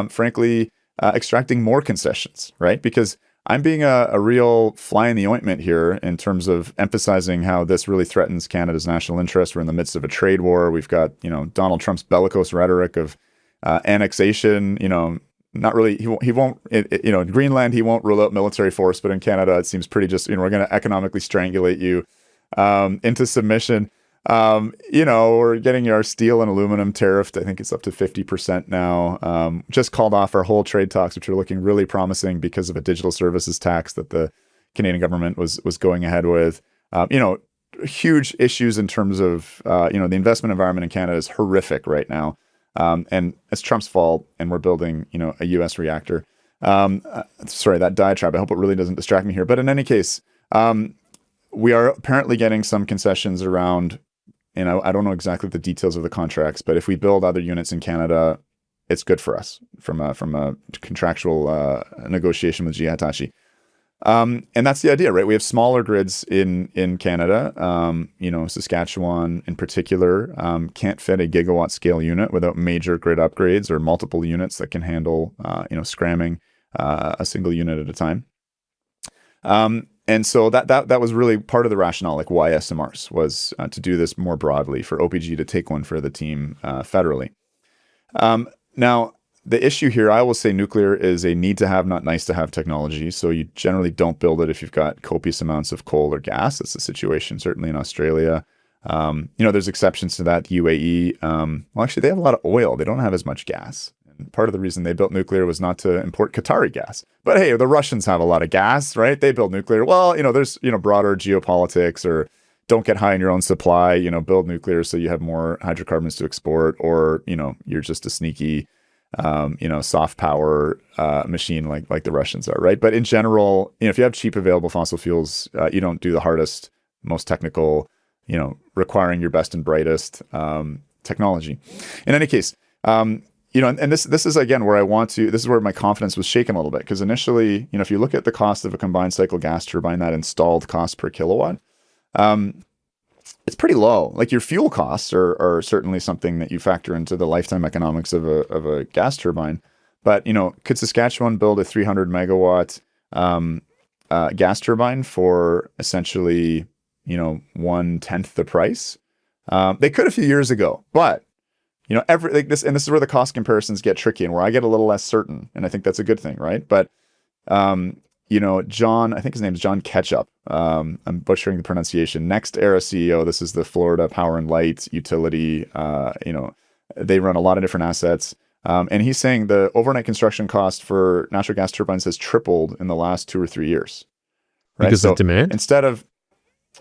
frankly, extracting more concessions, right? Because I'm being a real fly in the ointment here in terms of emphasizing how this really threatens Canada's national interest. We're in the midst of a trade war. We've got, Donald Trump's bellicose rhetoric of annexation, not really, he won't, in Greenland, he won't rule out military force, but in Canada, it seems pretty just, we're going to economically strangulate you into submission. We're getting our steel and aluminum tariffed. I think it's up to 50% now. Just called off our whole trade talks, which are looking really promising because of a digital services tax that the Canadian government was going ahead with. Huge issues in terms of, the investment environment in Canada is horrific right now. And it's Trump's fault, and we're building, a U.S. reactor. Sorry, that diatribe, I hope it really doesn't distract me here. But in any case, we are apparently getting some concessions around, I don't know exactly the details of the contracts, but if we build other units in Canada, it's good for us from a contractual negotiation with GE Hitachi. And that's the idea, right? We have smaller grids in Canada. Saskatchewan in particular can't fit a gigawatt scale unit without major grid upgrades or multiple units that can handle, scramming a single unit at a time. And so that was really part of the rationale, like why SMRs was to do this more broadly, for OPG to take one for the team federally. Now, the issue here, I will say nuclear is a need to have, not nice to have technology. So you generally don't build it if you've got copious amounts of coal or gas. That's the situation, certainly in Australia. There's exceptions to that. UAE, well, actually, they have a lot of oil. They don't have as much gas. And part of the reason they built nuclear was not to import Qatari gas. But hey, the Russians have a lot of gas, right? They build nuclear. Well, there's, broader geopolitics, or don't get high in your own supply, build nuclear so you have more hydrocarbons to export, or, you're just a sneaky soft power machine like the Russians are, right? But in general, if you have cheap available fossil fuels, you don't do the hardest, most technical, requiring your best and brightest technology. In any case, and this is again where this is where my confidence was shaken a little bit, because initially, if you look at the cost of a combined cycle gas turbine, that installed cost per kilowatt, it's pretty low. Like, your fuel costs are certainly something that you factor into the lifetime economics of a gas turbine. But, could Saskatchewan build a 300 megawatt gas turbine for essentially, 1/10 the price? They could a few years ago, but this is where the cost comparisons get tricky, and where I get a little less certain, and I think that's a good thing, right? But John, I think his name is John Ketchup. I'm butchering the pronunciation. Next Era CEO. This is the Florida Power and Light utility. They run a lot of different assets. And he's saying the overnight construction cost for natural gas turbines has tripled in the last 2 or 3 years. Right? Because of demand? Instead of,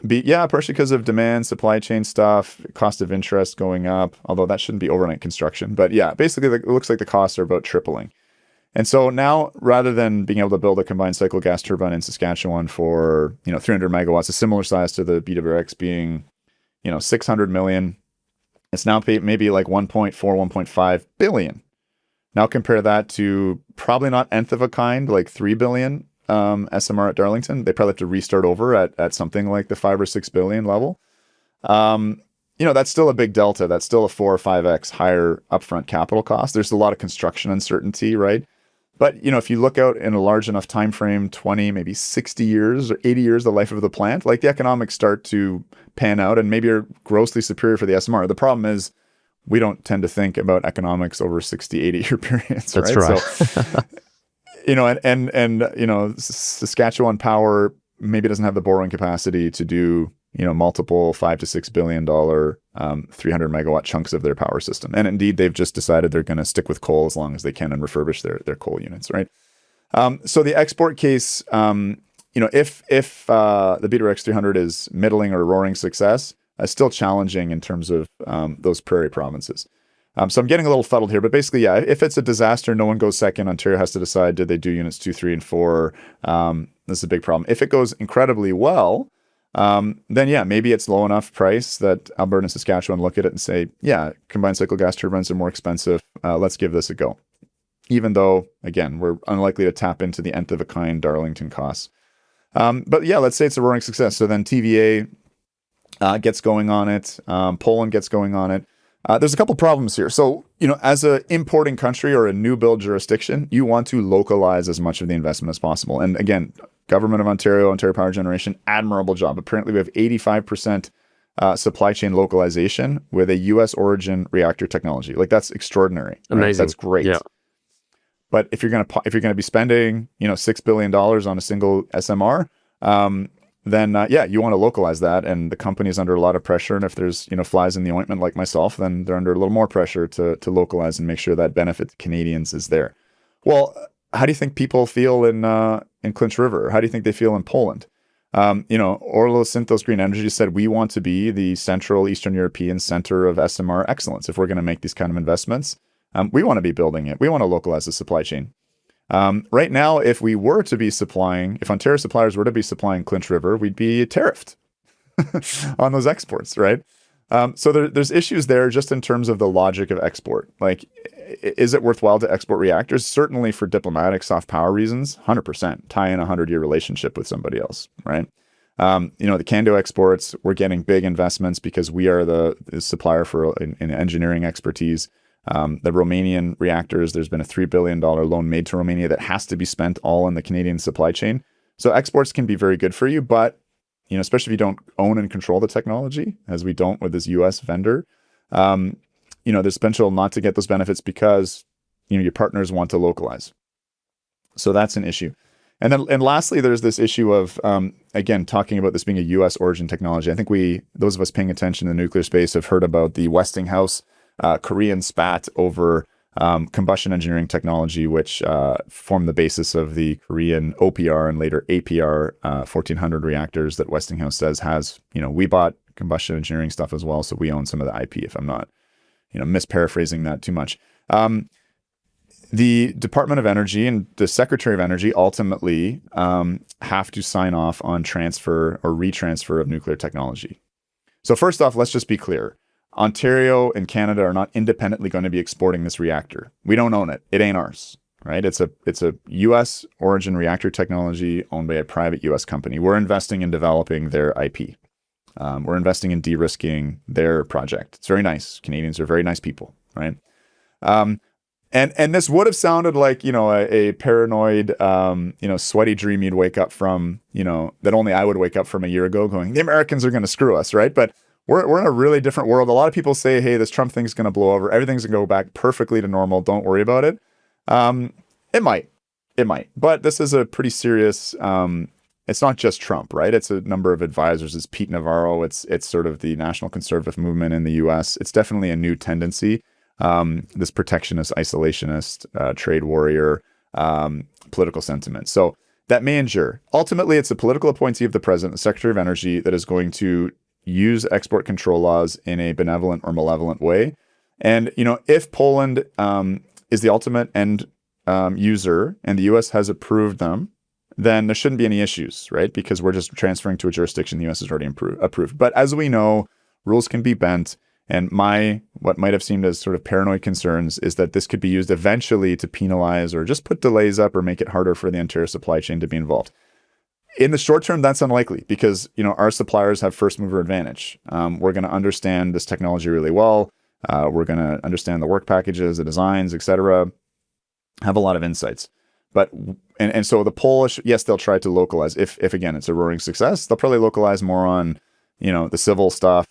Partially because of demand, supply chain stuff, cost of interest going up, although that shouldn't be overnight construction. But yeah, basically it looks like the costs are about tripling. And so now, rather than being able to build a combined cycle gas turbine in Saskatchewan for 300 megawatts, a similar size to the BWRX being 600 million, it's now maybe like 1.4, 1.5 billion. Now compare that to probably not nth of a kind, like 3 billion SMR at Darlington. They probably have to restart over at something like the 5 or 6 billion level. That's still a big delta. That's still a 4 or 5x higher upfront capital cost. There's a lot of construction uncertainty, right? But, if you look out in a large enough time frame, 20, maybe 60 years or 80 years, the life of the plant, like the economics start to pan out and maybe are grossly superior for the SMR. The problem is we don't tend to think about economics over 60, 80-year periods, That's right? right. So, Saskatchewan Power maybe doesn't have the borrowing capacity to do, multiple $5 to $6 billion 300 megawatt chunks of their power system. And indeed, they've just decided they're going to stick with coal as long as they can and refurbish their coal units, right? So the export case, if the BWRX 300 is middling or roaring success, still challenging in terms of those prairie provinces. So I'm getting a little fuddled here, but basically, yeah, if it's a disaster, no one goes second. Ontario has to decide, did they do units 2, 3, and 4? This is a big problem. If it goes incredibly well, then yeah, maybe it's low enough price that Alberta and Saskatchewan look at it and say, yeah, combined cycle gas turbines are more expensive. Let's give this a go. Even though, again, we're unlikely to tap into the nth of a kind Darlington costs. But yeah, let's say it's a roaring success. So then TVA gets going on it. Poland gets going on it. There's a couple problems here. So, as an importing country or a new build jurisdiction, you want to localize as much of the investment as possible. And again, Government of Ontario Power Generation, admirable job. Apparently, we have 85% supply chain localization with a U.S. origin reactor technology. Like, that's extraordinary. Right? Amazing. That's great. Yeah. But if you're gonna be spending $6 billion on a single SMR, then you want to localize that, and the company is under a lot of pressure. And if there's flies in the ointment like myself, then they're under a little more pressure to localize and make sure that benefit to Canadians is there. Well, how do you think people feel in Clinch River? How do you think they feel in Poland? Orlo Synthos Green Energy said we want to be the Central Eastern European center of SMR excellence. If we're going to make these kind of investments, we want to be building it. We want to localize the supply chain. Right now, if Ontario suppliers were to be supplying Clinch River, we'd be tariffed on those exports, right? So there's issues there just in terms of the logic of export. Like, is it worthwhile to export reactors? Certainly for diplomatic soft power reasons, 100%. Tie in a 100-year relationship with somebody else, right? The CANDU exports, we're getting big investments because we are the supplier in engineering expertise. The Romanian reactors, there's been a $3 billion loan made to Romania that has to be spent all in the Canadian supply chain. So exports can be very good for you, but especially if you don't own and control the technology, as we don't with this U.S. vendor, there's potential not to get those benefits because your partners want to localize. So that's an issue. And lastly, there's this issue of, again, talking about this being a U.S. origin technology. I think those of us paying attention to the nuclear space have heard about the Westinghouse Korean spat over combustion engineering technology, which formed the basis of the Korean OPR and later APR 1400 reactors that Westinghouse says has, we bought combustion engineering stuff as well, so we own some of the IP, if I'm not, misparaphrasing that too much. The Department of Energy and the Secretary of Energy ultimately have to sign off on transfer or retransfer of nuclear technology. So first off, let's just be clear. Ontario and Canada are not independently going to be exporting this reactor. We don't own it. It ain't ours, right? It's a U.S. origin reactor technology owned by a private U.S. company. We're investing in developing their IP. We're investing in de-risking their project. It's very nice. Canadians are very nice people, right? And this would have sounded like, a paranoid, sweaty dream you'd wake up from, that only I would wake up from a year ago going, the Americans are going to screw us, right? But we're in a really different world. A lot of people say, hey, this Trump thing's going to blow over. Everything's going to go back perfectly to normal. Don't worry about it. It might. But this is a pretty serious, it's not just Trump, right? It's a number of advisors. It's Pete Navarro. It's sort of the national conservative movement in the U.S. It's definitely a new tendency. This protectionist, isolationist, trade warrior, political sentiment. So that may endure. Ultimately, it's a political appointee of the president, the Secretary of Energy, that is going to use export control laws in a benevolent or malevolent way. And, if Poland is the ultimate end user and the U.S. has approved them, then there shouldn't be any issues, right? Because we're just transferring to a jurisdiction the U.S. has already approved. But as we know, rules can be bent. And what might have seemed as sort of paranoid concerns is that this could be used eventually to penalize or just put delays up or make it harder for the entire supply chain to be involved. In the short term, that's unlikely because, our suppliers have first mover advantage. We're going to understand this technology really well. We're going to understand the work packages, the designs, et cetera, have a lot of insights. But, and so the Polish, yes, they'll try to localize. If again, it's a roaring success, they'll probably localize more on, the civil stuff,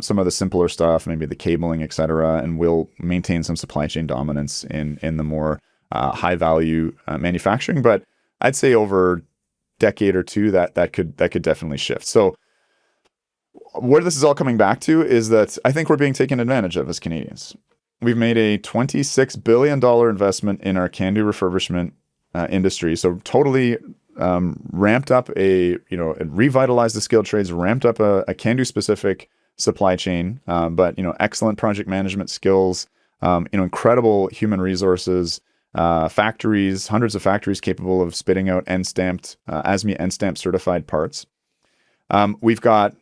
some of the simpler stuff, maybe the cabling, et cetera, and we'll maintain some supply chain dominance in the more high value manufacturing. But I'd say over a decade or two, that could definitely shift. So where this is all coming back to is that I think we're being taken advantage of as Canadians. We've made a $26 billion investment in our CANDU refurbishment industry. So totally ramped up revitalized the skilled trades, ramped up a CANDU specific supply chain, but excellent project management skills, incredible human resources, factories, hundreds of factories capable of spitting out N-stamped, ASME N-stamp certified parts. We've got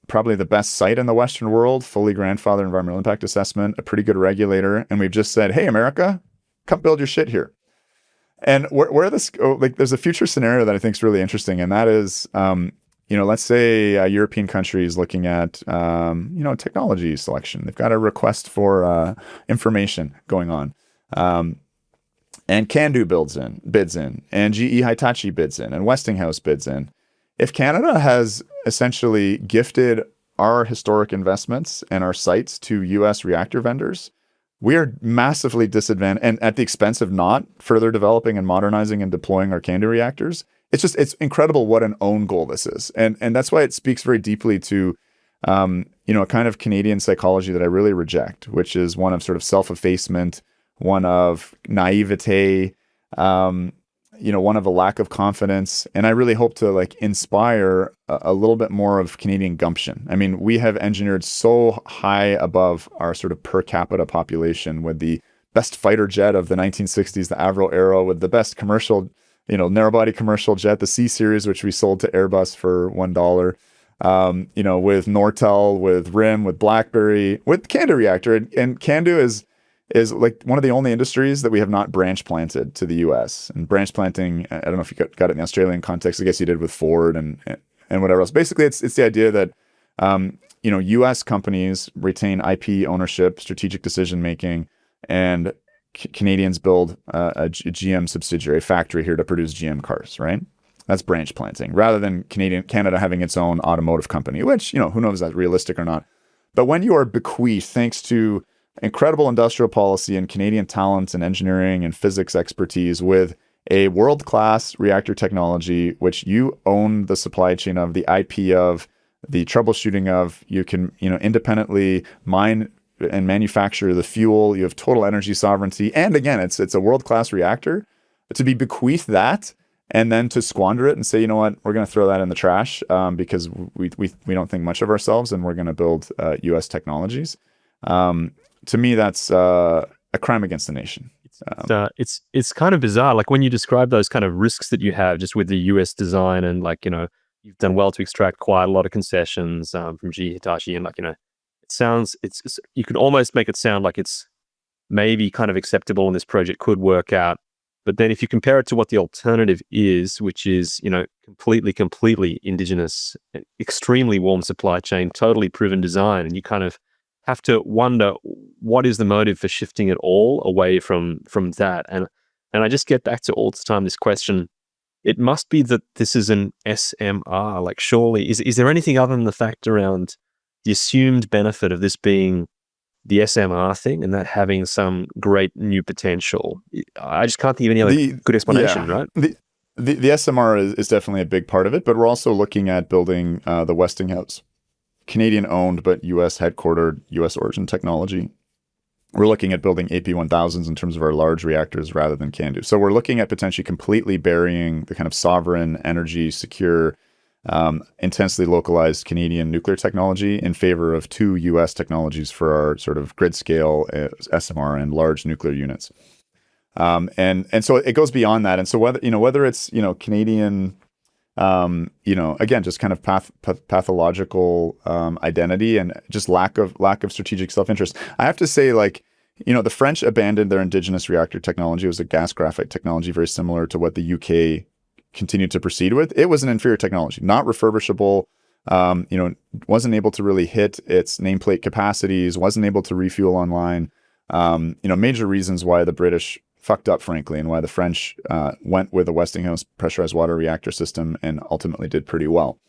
probably the best site in the Western world, fully grandfathered environmental impact assessment, a pretty good regulator, and we've just said, hey, America, come build your shit here. And where this, there's a future scenario that I think is really interesting, and that is, let's say a European country is looking at, technology selection. They've got a request for information going on. And CANDU bids in, and GE Hitachi bids in, and Westinghouse bids in. If Canada has essentially gifted our historic investments and our sites to U.S. reactor vendors, we are massively disadvantaged, and at the expense of not further developing and modernizing and deploying our CANDU reactors. It's incredible what an own goal this is. And that's why it speaks very deeply to, a kind of Canadian psychology that I really reject, which is one of sort of self-effacement, one of naivete, one of a lack of confidence. And I really hope to inspire a little bit more of Canadian gumption. I mean, we have engineered so high above our sort of per capita population with the best fighter jet of the 1960s, the Avro Aero, with the best commercial, narrow body commercial jet, the C series, which we sold to Airbus for $1, with Nortel, with RIM, with BlackBerry, with CANDU reactor. And CANDU is like one of the only industries that we have not branch planted to the U.S. And branch planting, I don't know if you got it in the Australian context. I guess you did with Ford and whatever else. Basically, it's the idea that U.S. companies retain IP ownership, strategic decision making, and Canadians build a GM subsidiary factory here to produce GM cars. Right? That's branch planting, rather than Canada having its own automotive company, which who knows if that's realistic or not. But when you are bequeathed, thanks to incredible industrial policy and Canadian talent and engineering and physics expertise, with a world-class reactor technology, which you own the supply chain of, the IP of, the troubleshooting of, you can independently mine and manufacture the fuel, you have total energy sovereignty, and again, it's a world-class reactor. To be bequeathed that and then to squander it and say, you know what, we're going to throw that in the trash because we don't think much of ourselves and we're going to build U.S. technologies. To me, that's a crime against the nation. It's kind of bizarre. Like when you describe those kind of risks that you have just with the US design, and you've done well to extract quite a lot of concessions from GE Hitachi, and it sounds, you could almost make it sound like it's maybe kind of acceptable and this project could work out. But then if you compare it to what the alternative is, which is, completely indigenous, extremely warm supply chain, totally proven design, and you kind of have to wonder what is the motive for shifting it all away from that. And I just get back to all the time this question. It must be that this is an SMR. Like, surely, is there anything other than the fact around the assumed benefit of this being the SMR thing and that having some great new potential? I just can't think of any other good explanation, right? The SMR is definitely a big part of it, but we're also looking at building the Westinghouse, Canadian owned but US headquartered, US origin technology. we're looking at building AP1000s in terms of our large reactors rather than CANDU. So we're looking at potentially completely burying the kind of sovereign, energy, secure, intensely localized Canadian nuclear technology in favor of 2 U.S. technologies for our sort of grid scale SMR and large nuclear units. And so it goes beyond that. And so whether it's, Canadian, again, just kind of pathological identity and just lack of strategic self-interest. I have to say, the French abandoned their indigenous reactor technology. It was a gas graphite technology, very similar to what the UK continued to proceed with. It was an inferior technology, not refurbishable, wasn't able to really hit its nameplate capacities, wasn't able to refuel online. Major reasons why the British fucked up, frankly, and why the French went with a Westinghouse pressurized water reactor system and ultimately did pretty well.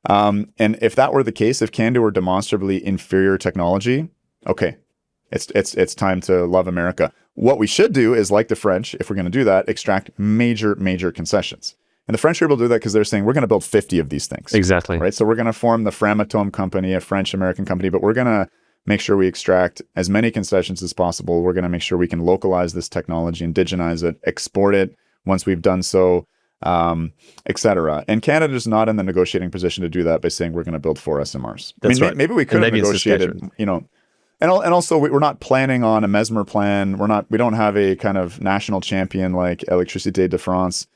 And if that were the case, if CANDU were demonstrably inferior technology, okay, it's time to love America. What we should do is, like the French, if we're going to do that, extract major concessions. And the French are able to do that because they're saying we're going to build 50 of these things. Exactly. Right. So we're going to form the Framatome company, a French-American company, but we're going to make sure we extract as many concessions as possible. We're going to make sure we can localize this technology, indigenize it, export it once we've done so, et cetera. And Canada is not in the negotiating position to do that by saying we're going to build 4 SMRs. That's right. Maybe we could have negotiated, and also we're not planning on a Mesmer plan. We don't have a kind of national champion like Électricité de France,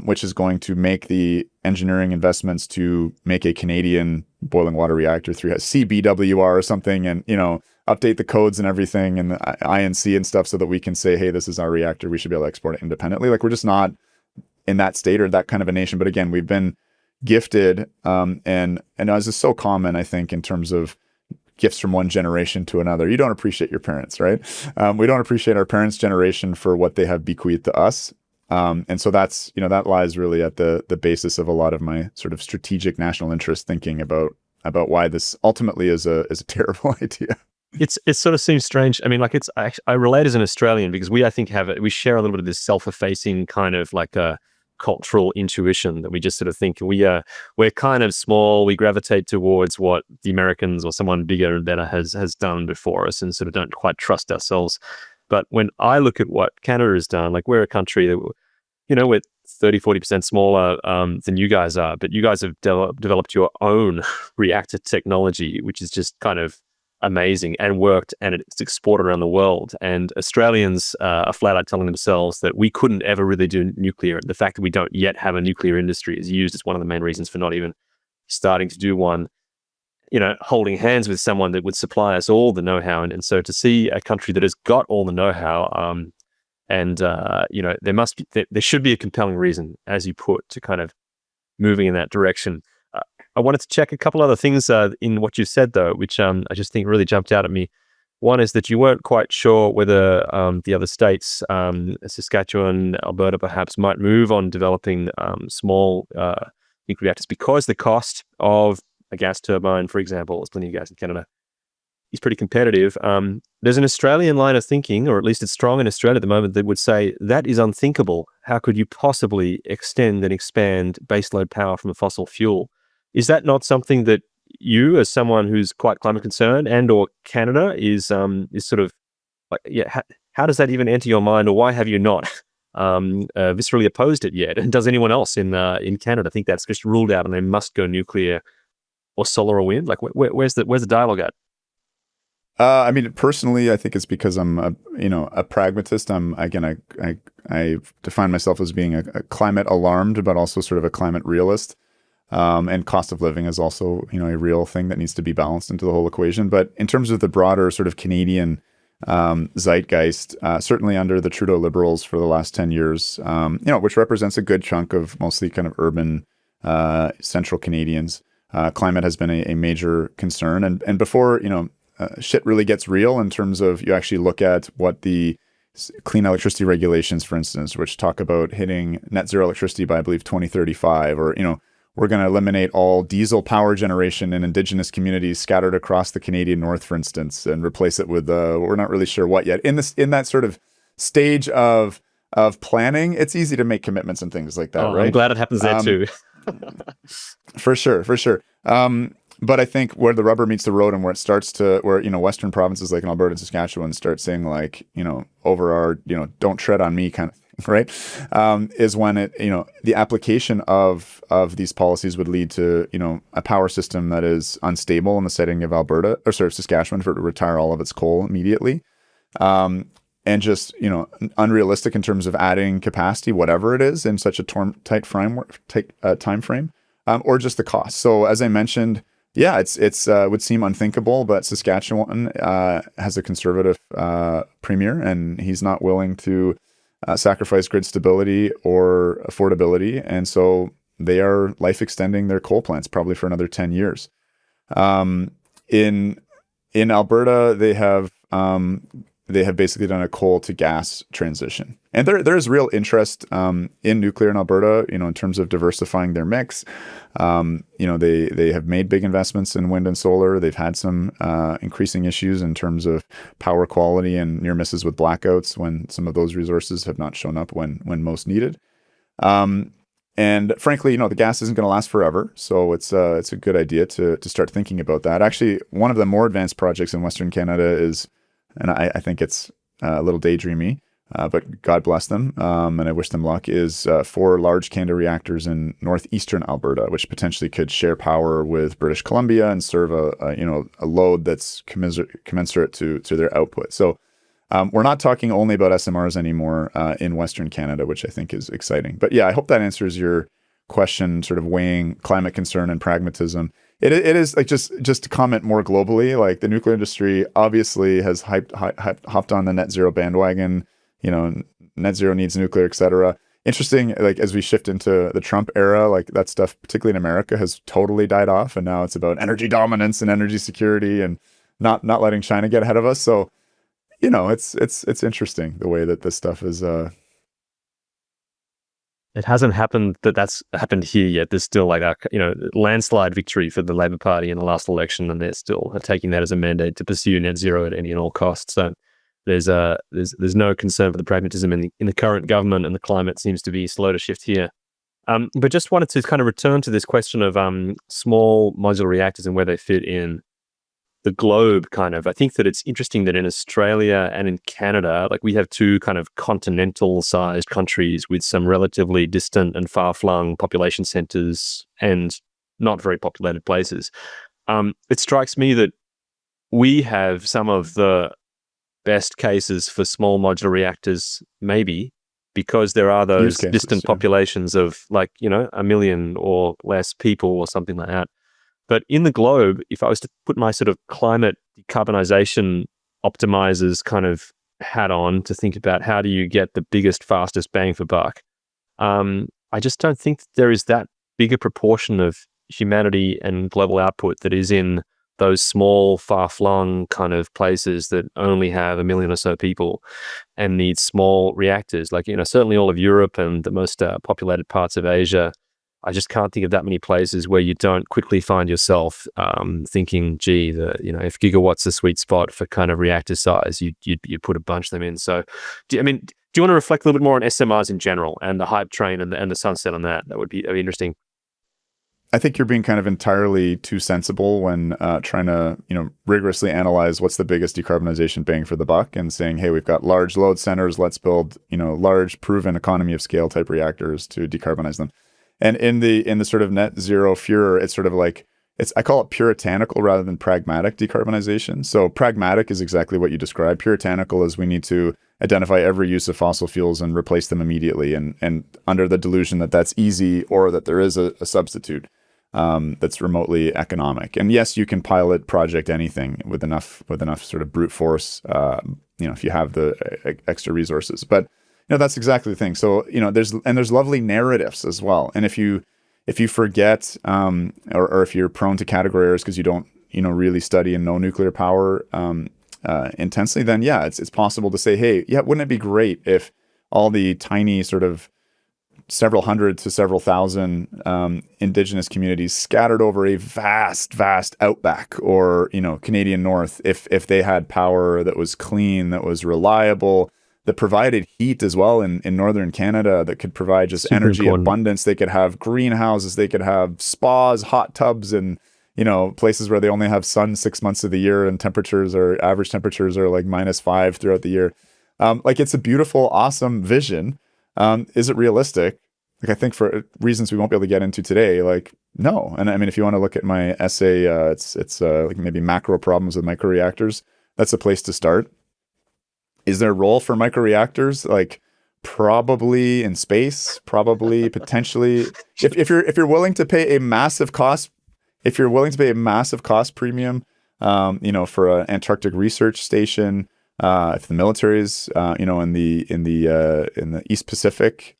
which is going to make the engineering investments to make a Canadian boiling water reactor through CBWR or something, and update the codes and everything and the INC and stuff so that we can say, hey, this is our reactor. We should be able to export it independently. We're just not in that state or that kind of a nation. But again, we've been gifted, and as is so common, I think, in terms of gifts from one generation to another. You don't appreciate your parents, right? We don't appreciate our parents' generation for what they have bequeathed to us. And so that's, that lies really at the basis of a lot of my sort of strategic national interest thinking about why this ultimately is a terrible idea. It sort of seems strange. I mean, I relate as an Australian because we, I think, we share a little bit of this self-effacing kind of like a cultural intuition that we just sort of think we're kind of small. We gravitate towards what the Americans or someone bigger and better has done before us, and sort of don't quite trust ourselves. But when I look at what Canada has done, we're a country that, we're 30-40% smaller than you guys are, but you guys have developed your own reactor technology, which is just kind of amazing and worked, and it's exported around the world. And Australians are flat out telling themselves that we couldn't ever really do nuclear. The fact that we don't yet have a nuclear industry is used as one of the main reasons for not even starting to do one, holding hands with someone that would supply us all the know-how. And so to see a country that has got all the know-how, there should be a compelling reason, as you put, to kind of moving in that direction. I wanted to check a couple other things in what you said, though, which I just think really jumped out at me. One is that you weren't quite sure whether the other states, Saskatchewan, Alberta, perhaps, might move on developing small nuclear reactors because the cost of a gas turbine, for example, there's plenty of gas in Canada, is pretty competitive. There's an Australian line of thinking, or at least it's strong in Australia at the moment, that would say that is unthinkable. How could you possibly extend and expand baseload power from a fossil fuel? Is that not something that you, as someone who's quite climate concerned, and or Canada, is sort of how does that even enter your mind, or why have you not viscerally opposed it yet? And does anyone else in Canada think that's just ruled out and they must go nuclear or solar or wind? Where's the dialogue at? I mean, personally, I think it's because I'm a pragmatist. I define myself as being a climate alarmed, but also sort of a climate realist. And cost of living is also, a real thing that needs to be balanced into the whole equation. But in terms of the broader sort of Canadian zeitgeist, certainly under the Trudeau Liberals for the last 10 years, which represents a good chunk of mostly kind of urban central Canadians, climate has been a major concern. And before, shit really gets real in terms of you actually look at what the clean electricity regulations, for instance, which talk about hitting net zero electricity by, I believe, 2035, or, we're going to eliminate all diesel power generation in Indigenous communities scattered across the Canadian North, for instance, and replace it with we're not really sure what yet. In that sort of stage of planning, it's easy to make commitments and things like that, right? I'm glad it happens there too. For sure. But I think where the rubber meets the road and where it starts to, where, Western provinces like in Alberta and Saskatchewan start saying like, over our, don't tread on me kind of thing, right? Is when it, the application of these policies would lead to, a power system that is unstable in the setting of Alberta, or sorry, Saskatchewan, for it to retire all of its coal immediately. And just, unrealistic in terms of adding capacity, whatever it is, in such a tight time frame, or just the cost. So as I mentioned, yeah, it's would seem unthinkable, but Saskatchewan has a conservative premier, and he's not willing to sacrifice grid stability or affordability, and so they are life extending their coal plants probably for another 10 years. In Alberta, they have basically done a coal to gas transition. And there's real interest in nuclear in Alberta, in terms of diversifying their mix. They have made big investments in wind and solar. They've had some increasing issues in terms of power quality and near misses with blackouts when some of those resources have not shown up when most needed. And frankly, the gas isn't going to last forever. So it's a good idea to start thinking about that. Actually, one of the more advanced projects in Western Canada is, and I think it's a little daydreamy, but God bless them, and I wish them luck, is 4 large CANDU reactors in northeastern Alberta, which potentially could share power with British Columbia and serve a load that's commensurate to their output. So we're not talking only about SMRs anymore in Western Canada, which I think is exciting. But yeah, I hope that answers your question, sort of weighing climate concern and pragmatism. It is like just to comment more globally, like the nuclear industry obviously has hopped on the net zero bandwagon. Net zero needs nuclear, etc. Interesting, like as we shift into the Trump era, like that stuff, particularly in America, has totally died off, and now it's about energy dominance and energy security and not letting China get ahead of us. So, it's interesting the way that this stuff is. It hasn't happened that's happened here yet. There's still like a landslide victory for the Labor Party in the last election, and they're still taking that as a mandate to pursue net zero at any and all costs. So there's no concern for the pragmatism in the current government, and the climate seems to be slow to shift here. But just wanted to kind of return to this question of small modular reactors and where they fit in the globe. Kind of, I think that it's interesting that in Australia and in Canada, like we have 2 kind of continental-sized countries with some relatively distant and far-flung population centers and not very populated places. It strikes me that we have some of the best cases for small modular reactors, maybe because there are those distant populations of like, 1 million or less people or something like that. But in the globe, if I was to put my sort of climate decarbonization optimizers kind of hat on to think about how do you get the biggest, fastest bang for buck, I just don't think that there is that big a proportion of humanity and global output that is in those small, far-flung kind of places that only have 1 million or so people and need small reactors. Like, certainly all of Europe and the most populated parts of Asia. I just can't think of that many places where you don't quickly find yourself thinking, gee, if gigawatts the sweet spot for kind of reactor size, you put a bunch of them in. So, do you want to reflect a little bit more on SMRs in general and the hype train and the sunset on that? That'd be interesting. I think you're being kind of entirely too sensible when trying to, rigorously analyze what's the biggest decarbonization bang for the buck and saying, hey, we've got large load centers, let's build, large proven economy of scale type reactors to decarbonize them. And in the sort of net zero furor, it's sort of like, I call it puritanical rather than pragmatic decarbonization. So pragmatic is exactly what you described. Puritanical is we need to identify every use of fossil fuels and replace them immediately, and under the delusion that that's easy or that there is a substitute that's remotely economic. And yes, you can pilot project anything with enough sort of brute force, if you have the extra resources. But that's exactly the thing. So there's lovely narratives as well. And if you forget or if you're prone to category errors because you don't really study and know nuclear power intensely, then yeah, it's possible to say, hey, yeah, wouldn't it be great if all the tiny sort of several hundred to several thousand indigenous communities scattered over a vast outback or Canadian North, if they had power that was clean, that was reliable, that provided heat as well in northern Canada, that could provide just super energy important abundance. They could have greenhouses, they could have spas, hot tubs, and places where they only have sun 6 months of the year and average temperatures are like -5 throughout the year. Like it's a beautiful, awesome vision. Is it realistic? Like I think for reasons we won't be able to get into today, like no. And I mean, if you want to look at my essay, it's like maybe macro problems with microreactors. That's a place to start. Is there a role for microreactors? Like probably in space, probably potentially. If you're willing to pay a massive cost, if you're willing to pay a massive cost premium, for an Antarctic research station. If the military is, in the East Pacific,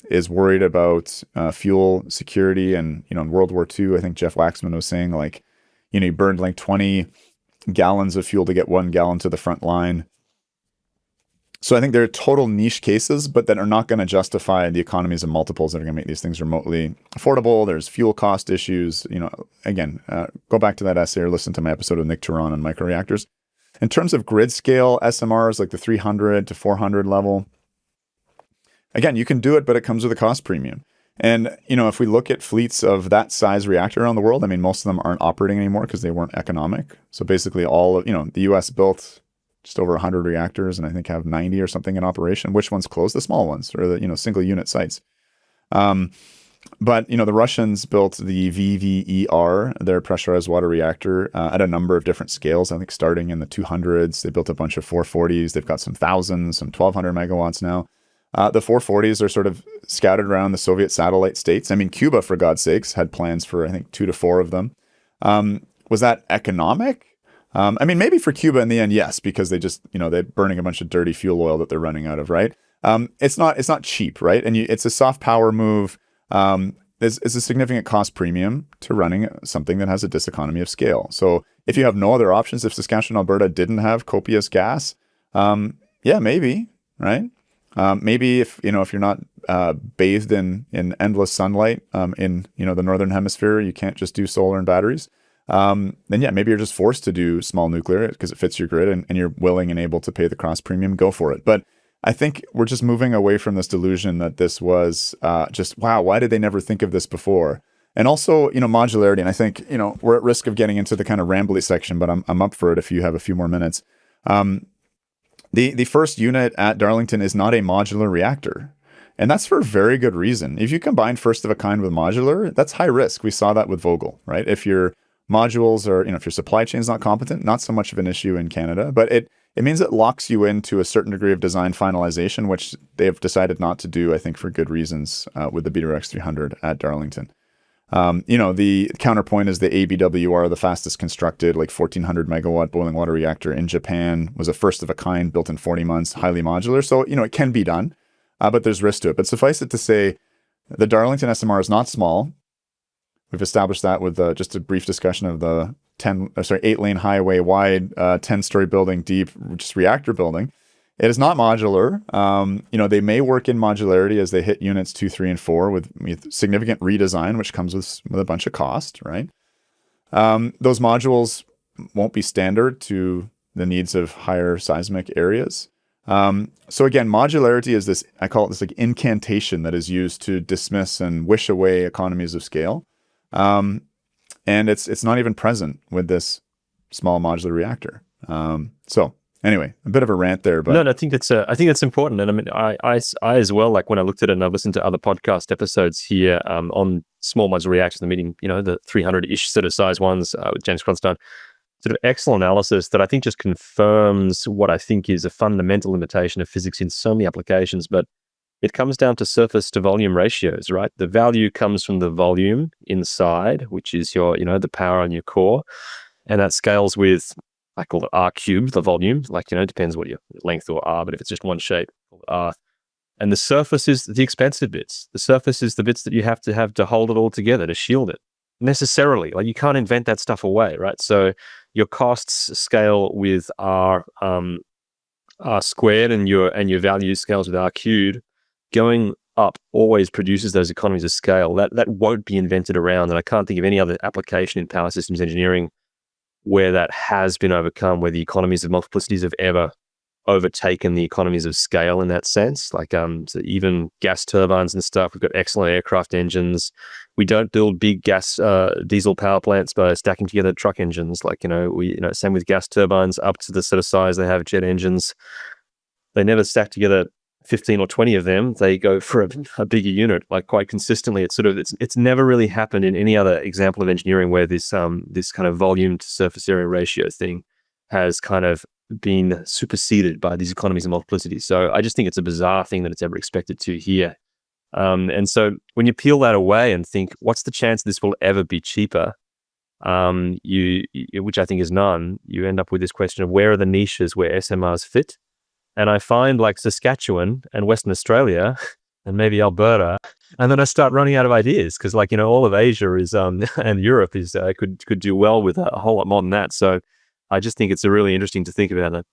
is worried about fuel security, and in World War II, I think Jeff Waxman was saying like, you burned like 20 gallons of fuel to get 1 gallon to the front line. So I think there are total niche cases, but that are not going to justify the economies of multiples that are going to make these things remotely affordable. There's fuel cost issues. Again, go back to that essay or listen to my episode with Nick Turon on microreactors. In terms of grid scale SMRs, like the 300 to 400 level, again, you can do it, but it comes with a cost premium. And, if we look at fleets of that size reactor around the world, I mean, most of them aren't operating anymore because they weren't economic. So basically all of, the US built just over 100 reactors and I think have 90 or something in operation. Which ones closed? The small ones or the, single unit sites. But, the Russians built the VVER, their pressurized water reactor, at a number of different scales. I think starting in the 200s, they built a bunch of 440s. They've got some thousands, some 1,200 megawatts now. The 440s are sort of scattered around the Soviet satellite states. I mean, Cuba, for God's sakes, had plans for, I think, 2 to 4 of them. Was that economic? I mean, maybe for Cuba in the end, yes, because they just, they're burning a bunch of dirty fuel oil that they're running out of, right? It's not cheap, right? And it's a soft power move. There's a significant cost premium to running something that has a diseconomy of scale. So if you have no other options, if Saskatchewan, Alberta didn't have copious gas, yeah, maybe, right? Maybe if you're not bathed in endless sunlight in the northern hemisphere, you can't just do solar and batteries. Then yeah, maybe you're just forced to do small nuclear because it fits your grid and you're willing and able to pay the cost premium. Go for it. But I think we're just moving away from this delusion that this was just, wow, why did they never think of this before? And also, modularity. And I think, we're at risk of getting into the kind of rambly section, but I'm up for it if you have a few more minutes. The first unit at Darlington is not a modular reactor. And that's for a very good reason. If you combine first of a kind with modular, that's high risk. We saw that with Vogel, right? If your modules are, if your supply chain is not competent, not so much of an issue in Canada, but it means it locks you into a certain degree of design finalization, which they have decided not to do, I think, for good reasons with the BWRX 300 at Darlington. The counterpoint is the ABWR, the fastest constructed, like 1,400 megawatt boiling water reactor in Japan, was a first of a kind, built in 40 months, highly modular. So, it can be done, but there's risk to it. But suffice it to say, the Darlington SMR is not small. We've established that with just a brief discussion of the 8-lane highway wide, 10-story building deep, just reactor building. It is not modular. They may work in modularity as they hit units 2, 3, and 4 with significant redesign, which comes with a bunch of cost, right? Those modules won't be standard to the needs of higher seismic areas. So again, modularity is this, I call it this like incantation that is used to dismiss and wish away economies of scale. And it's not even present with this small modular reactor. So anyway, a bit of a rant there, but no, I think that's important. And I mean, I as well, like when I looked at it and I listened to other podcast episodes here on small modular reactors, the meeting, the 300-ish sort of size ones with James Cronstein, sort of excellent analysis that I think just confirms what I think is a fundamental limitation of physics in so many applications, but it comes down to surface to volume ratios, right? The value comes from the volume inside, which is your, the power on your core. And that scales with, I call it R cubed, the volume, like, depends what your length or R, but if it's just one shape, R. And the surface is the expensive bits. The surface is the bits that you have to hold it all together, to shield it. Necessarily, like you can't invent that stuff away, right? So your costs scale with R squared and your value scales with R cubed. Going up always produces those economies of scale. That won't be invented around, and I can't think of any other application in power systems engineering where that has been overcome, where the economies of multiplicities have ever overtaken the economies of scale in that sense. Like so even gas turbines and stuff, we've got excellent aircraft engines. We don't build big gas diesel power plants by stacking together truck engines. Like, same with gas turbines up to the sort of size they have jet engines. They never stack together 15 or 20 of them. They go for a bigger unit, like quite consistently. It's never really happened in any other example of engineering where this kind of volume to surface area ratio thing has kind of been superseded by these economies of multiplicity. So I just think it's a bizarre thing that it's ever expected to here. And so when you peel that away and think, what's the chance this will ever be cheaper? Which I think is none. You end up with this question of where are the niches where SMRs fit? And I find like Saskatchewan and Western Australia and maybe Alberta, and then I start running out of ideas because, like, all of Asia is and Europe is could do well with a whole lot more than that. So I just think it's really interesting to think about that.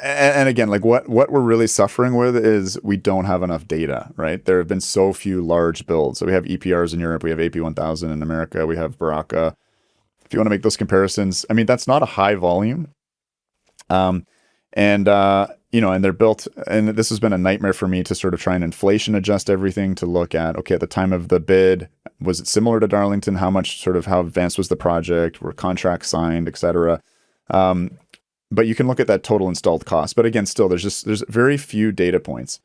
And again, like what we're really suffering with is we don't have enough data, right? There have been so few large builds. So we have EPRs in Europe, we have AP1000 in America, we have Baraka. If you want to make those comparisons, I mean, that's not a high volume. And they're built, and this has been a nightmare for me to sort of try and inflation adjust everything to look at, okay, at the time of the bid, was it similar to Darlington? How advanced was the project? Were contracts signed, et cetera? But you can look at that total installed cost. But again, still, there's very few data points.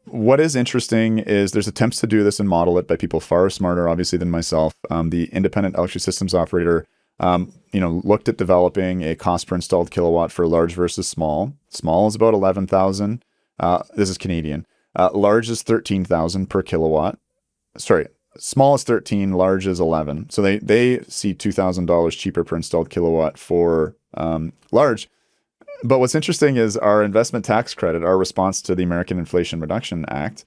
What is interesting is there's attempts to do this and model it by people far smarter, obviously, than myself. The independent electric systems operator looked at developing a cost per installed kilowatt for large versus small. Small is about 11,000. This is Canadian. Large is 13,000 per kilowatt. Sorry, small is 13, large is 11. So they see $2,000 cheaper per installed kilowatt for large. But what's interesting is our investment tax credit, our response to the American Inflation Reduction Act,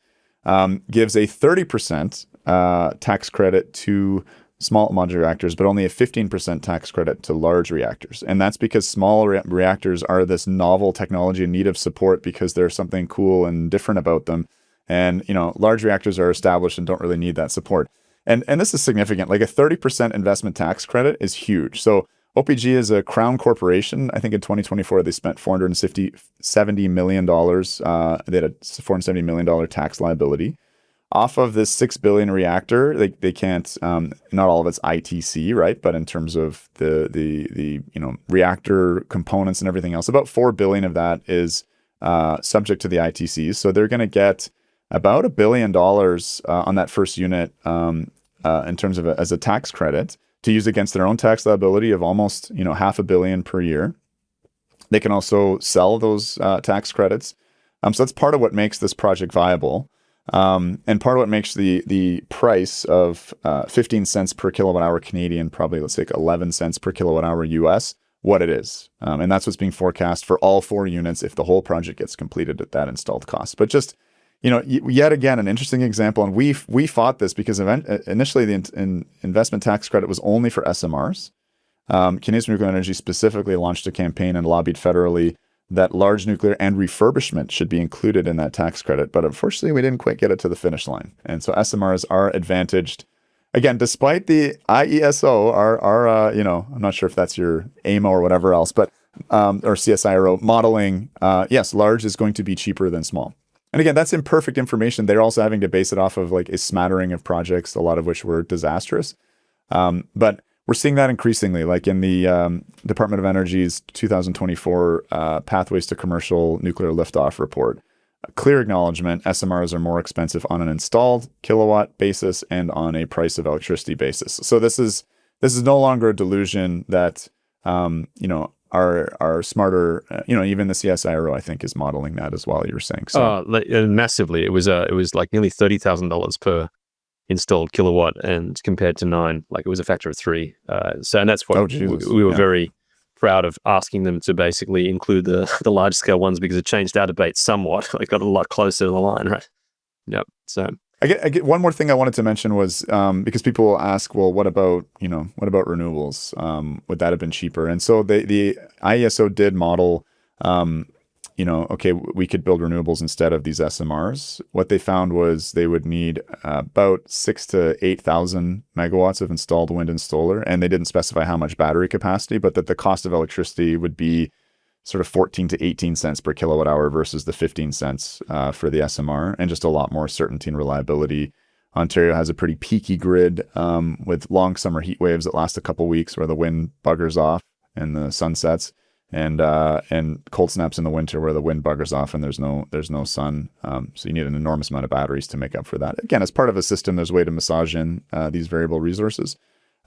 gives a 30% tax credit to small modular reactors, but only a 15% tax credit to large reactors. And that's because small reactors are this novel technology in need of support because there's something cool and different about them. And, large reactors are established and don't really need that support. And this is significant. Like a 30% investment tax credit is huge. So OPG is a crown corporation. I think in 2024, they spent $470 million. They had a $470 million tax liability. Off of this 6 billion reactor, they can't, not all of it's ITC, right? But in terms of the reactor components and everything else, about 4 billion of that is subject to the ITCs. So they're going to get about $1 billion on that first unit in terms of as a tax credit to use against their own tax liability of almost $500 million per year. They can also sell those tax credits. So that's part of what makes this project viable. And part of what makes the price of 15 cents per kilowatt hour Canadian, probably let's take 11 cents per kilowatt hour US, what it is. And that's what's being forecast for all 4 units if the whole project gets completed at that installed cost. But just, yet again, an interesting example. And we fought this because initially the investment tax credit was only for SMRs. Canadian Nuclear Energy specifically launched a campaign and lobbied federally that large nuclear and refurbishment should be included in that tax credit. But unfortunately, we didn't quite get it to the finish line. And so SMRs are advantaged. Again, despite the IESO, I'm not sure if that's your AMO or whatever else, but or CSIRO modeling, yes, large is going to be cheaper than small. And again, that's imperfect information. They're also having to base it off of like a smattering of projects, a lot of which were disastrous. But we're seeing that increasingly, like in the Department of Energy's 2024 Pathways to Commercial Nuclear Liftoff report. A clear acknowledgement, SMRs are more expensive on an installed kilowatt basis and on a price of electricity basis. So this is no longer a delusion that are smarter. Even the CSIRO, I think, is modeling that as well. You were saying so. Massively. It was like nearly $30,000 per installed kilowatt, and compared to 9, like it was a factor of 3. And that's what we were very proud of asking them to basically include the large scale ones, because it changed our debate somewhat. It got a lot closer to the line, right? Yep. So I get one more thing I wanted to mention was because people will ask, well, what about renewables? Would that have been cheaper? And so the IESO did model okay, we could build renewables instead of these SMRs. What they found was they would need about 6,000 to 8,000 megawatts of installed wind and solar, and they didn't specify how much battery capacity, but that the cost of electricity would be sort of 14 to 18 cents per kilowatt hour versus the 15 cents for the SMR, and just a lot more certainty and reliability. Ontario has a pretty peaky grid with long summer heat waves that last a couple weeks where the wind buggers off and the sun sets, and cold snaps in the winter where the wind buggers off and there's no sun. So you need an enormous amount of batteries to make up for that. Again, as part of a system, there's a way to massage in these variable resources.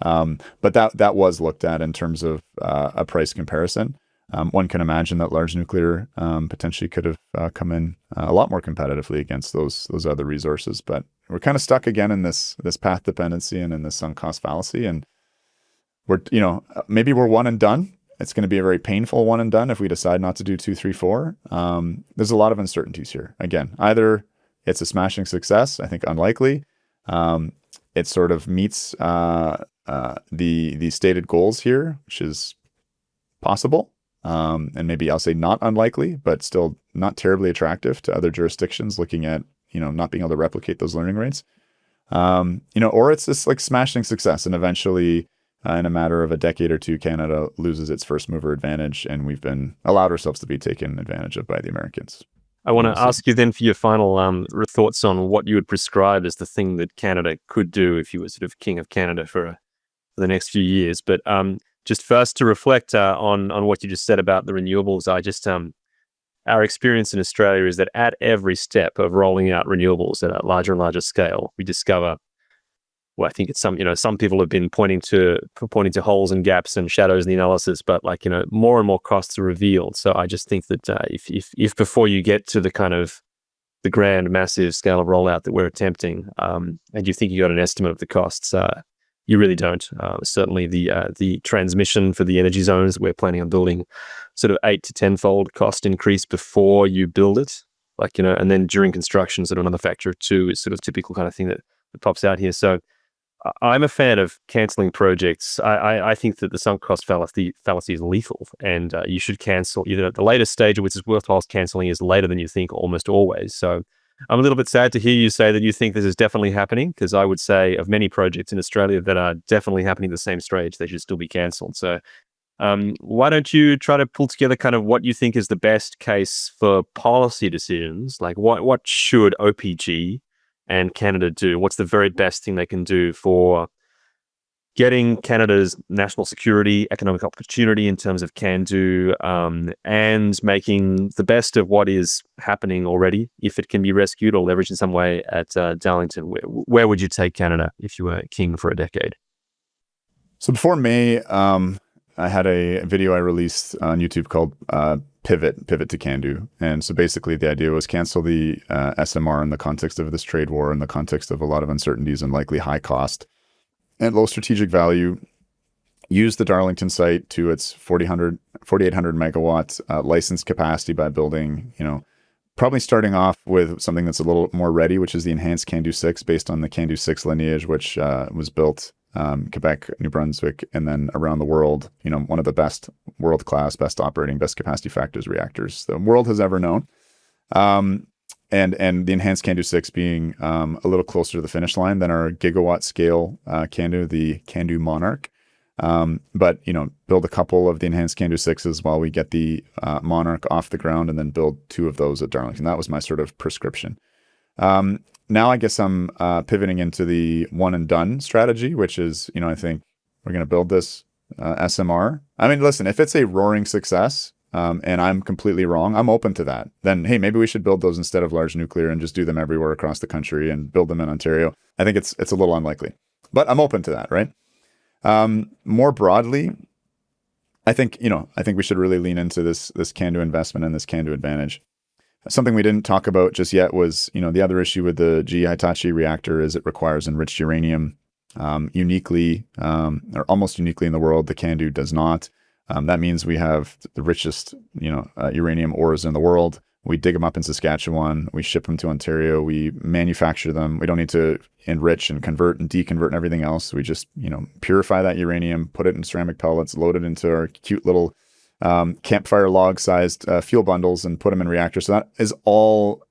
But that was looked at in terms of a price comparison. One can imagine that large nuclear potentially could have come in a lot more competitively against those other resources. But we're kind of stuck again in this path dependency and in this sunk cost fallacy. And maybe we're one and done. It's going to be a very painful one and done if we decide not to do 2, 3, 4. There's a lot of uncertainties here. Again, either it's a smashing success, I think unlikely. It sort of meets the stated goals here, which is possible. And maybe I'll say not unlikely, but still not terribly attractive to other jurisdictions looking at, not being able to replicate those learning rates. Or it's this like smashing success and eventually in a matter of a decade or two, Canada loses its first mover advantage and we've been allowed ourselves to be taken advantage of by the Americans. I want to ask you then for your final thoughts on what you would prescribe as the thing that Canada could do if you were sort of king of Canada for the next few years. But just first to reflect on what you just said about the renewables, our experience in Australia is that at every step of rolling out renewables at a larger and larger scale, we discover, well, I think it's some people have been pointing to holes and gaps and shadows in the analysis, but more and more costs are revealed. So I just think that if before you get to the kind of the grand massive scale of rollout that we're attempting, and you think you got an estimate of the costs, you really don't. Certainly the transmission for the energy zones, we're planning on building sort of 8 to 10-fold cost increase before you build it. And then during construction, sort of another factor of 2 is sort of typical kind of thing that pops out here. So I'm a fan of cancelling projects. I think that the sunk cost fallacy is lethal, and you should cancel either at the latest stage, which is worthwhile cancelling, is later than you think almost always. So I'm a little bit sad to hear you say that you think this is definitely happening, because I would say of many projects in Australia that are definitely happening at the same stage, they should still be cancelled. So why don't you try to pull together kind of what you think is the best case for policy decisions? Like what should OPG and Canada do? What's the very best thing they can do for getting Canada's national security, economic opportunity in terms of CANDU, and making the best of what is happening already, if it can be rescued or leveraged in some way at Darlington? Where would you take Canada if you were king for a decade? So before May, I had a video I released on YouTube called Pivot to CANDU. And so basically the idea was cancel the SMR in the context of this trade war, in the context of a lot of uncertainties and likely high cost and low strategic value. Use the Darlington site to its 4,800 megawatt licensed capacity by building, probably starting off with something that's a little more ready, which is the enhanced CANDU 6 based on the CANDU 6 lineage, which was built Quebec, New Brunswick, and then around the world, one of the best world-class, best operating, best capacity factors reactors the world has ever known. And the enhanced CANDU 6 being a little closer to the finish line than our gigawatt scale CANDU, the CANDU Monarch. But build a couple of the enhanced CANDU 6s while we get the Monarch off the ground, and then build 2 of those at Darlington. That was my sort of prescription. Now I guess I'm pivoting into the one and done strategy, which is, I think we're going to build this SMR. I mean, listen, if it's a roaring success and I'm completely wrong, I'm open to that. Then, hey, maybe we should build those instead of large nuclear and just do them everywhere across the country and build them in Ontario. I think it's a little unlikely, but I'm open to that, right? More broadly, I think we should really lean into this CANDU investment and this CANDU advantage. Something we didn't talk about just yet was, the other issue with the GE Hitachi reactor is it requires enriched uranium. Uniquely, or almost uniquely in the world, the CANDU does not. That means we have the richest, uranium ores in the world. We dig them up in Saskatchewan. We ship them to Ontario. We manufacture them. We don't need to enrich and convert and deconvert and everything else. We just, purify that uranium, put it in ceramic pellets, load it into our cute little campfire log-sized fuel bundles, and put them in reactors. So that is all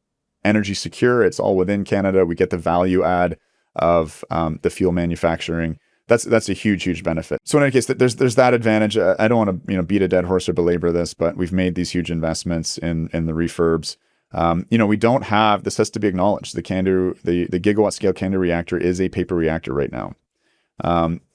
energy secure. It's all within Canada. We get the value add of the fuel manufacturing. that's a huge benefit. So in any case, there's that advantage. I don't want to beat a dead horse or belabor this, but we've made these huge investments in the refurbs. We don't have, this has to be acknowledged. The CANDU, the gigawatt scale CANDU reactor is a paper reactor right now.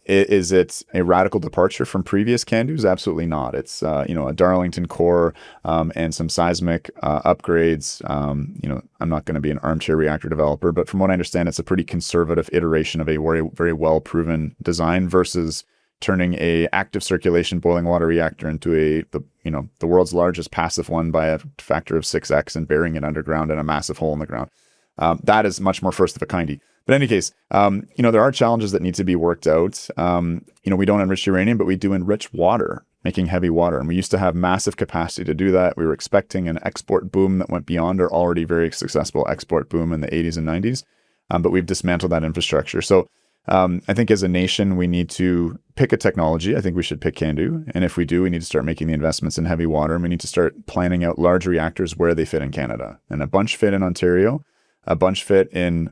Is it a radical departure from previous CANDUs? Absolutely not. It's a Darlington core and some seismic upgrades. I'm not going to be an armchair reactor developer, but from what I understand, it's a pretty conservative iteration of a very well proven design versus turning a active circulation boiling water reactor into the world's largest passive one by a factor of 6x and burying it underground in a massive hole in the ground. That is much more first of a kindy. But in any case, there are challenges that need to be worked out. We don't enrich uranium, but we do enrich water, making heavy water. And we used to have massive capacity to do that. We were expecting an export boom that went beyond our already very successful export boom in the 80s and 90s. But we've dismantled that infrastructure. So I think as a nation, we need to pick a technology. I think we should pick CANDU. And if we do, we need to start making the investments in heavy water. And we need to start planning out large reactors where they fit in Canada. And a bunch fit in Ontario. A bunch fit in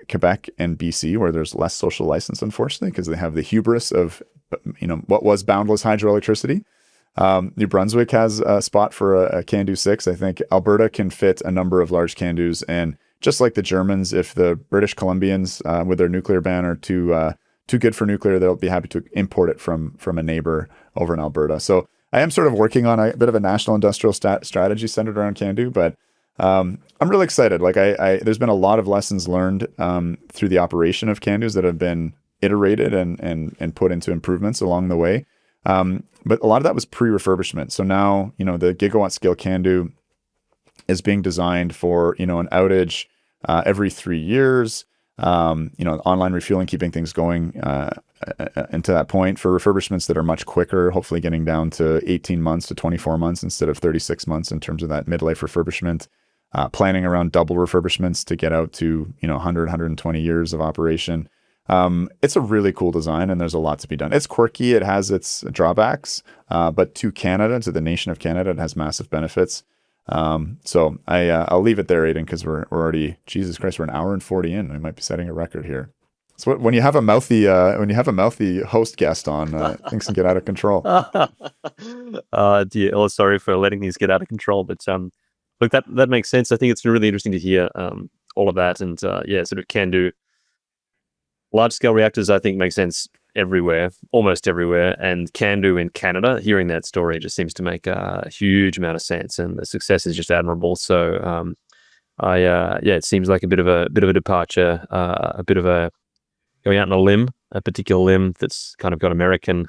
Quebec and BC, where there's less social license, unfortunately, because they have the hubris of, what was boundless hydroelectricity. New Brunswick has a spot for a CANDU 6. I think Alberta can fit a number of large CANDUs. And just like the Germans, if the British Columbians with their nuclear ban are too good for nuclear, they'll be happy to import it from a neighbor over in Alberta. So I am sort of working on a bit of a national industrial strategy centered around CANDU, but I'm really excited. Like there's been a lot of lessons learned through the operation of CANDUs that have been iterated and put into improvements along the way. But a lot of that was pre-refurbishment. So now, the gigawatt scale CANDU is being designed for, an outage every 3 years, online refueling, keeping things going and to that point for refurbishments that are much quicker, hopefully getting down to 18 months to 24 months instead of 36 months in terms of that midlife refurbishment. Planning around double refurbishments to get out to 100, 120 years of operation. It's a really cool design, and there's a lot to be done. It's quirky, it has its drawbacks, but to Canada, to the nation of Canada, it has massive benefits. So I'll leave it there, Aidan, because we're already, Jesus Christ, we're an hour and 40 in. We might be setting a record here. So when you have a mouthy host guest on, things can get out of control. Dear, sorry for letting these get out of control, but look, that makes sense. I think it's really interesting to hear all of that, and sort of CANDU. Large scale reactors, I think, make sense everywhere, almost everywhere, and CANDU in Canada. Hearing that story just seems to make a huge amount of sense, and the success is just admirable. So, it seems like a bit of a departure, a bit of a going out on a limb, a particular limb that's kind of got American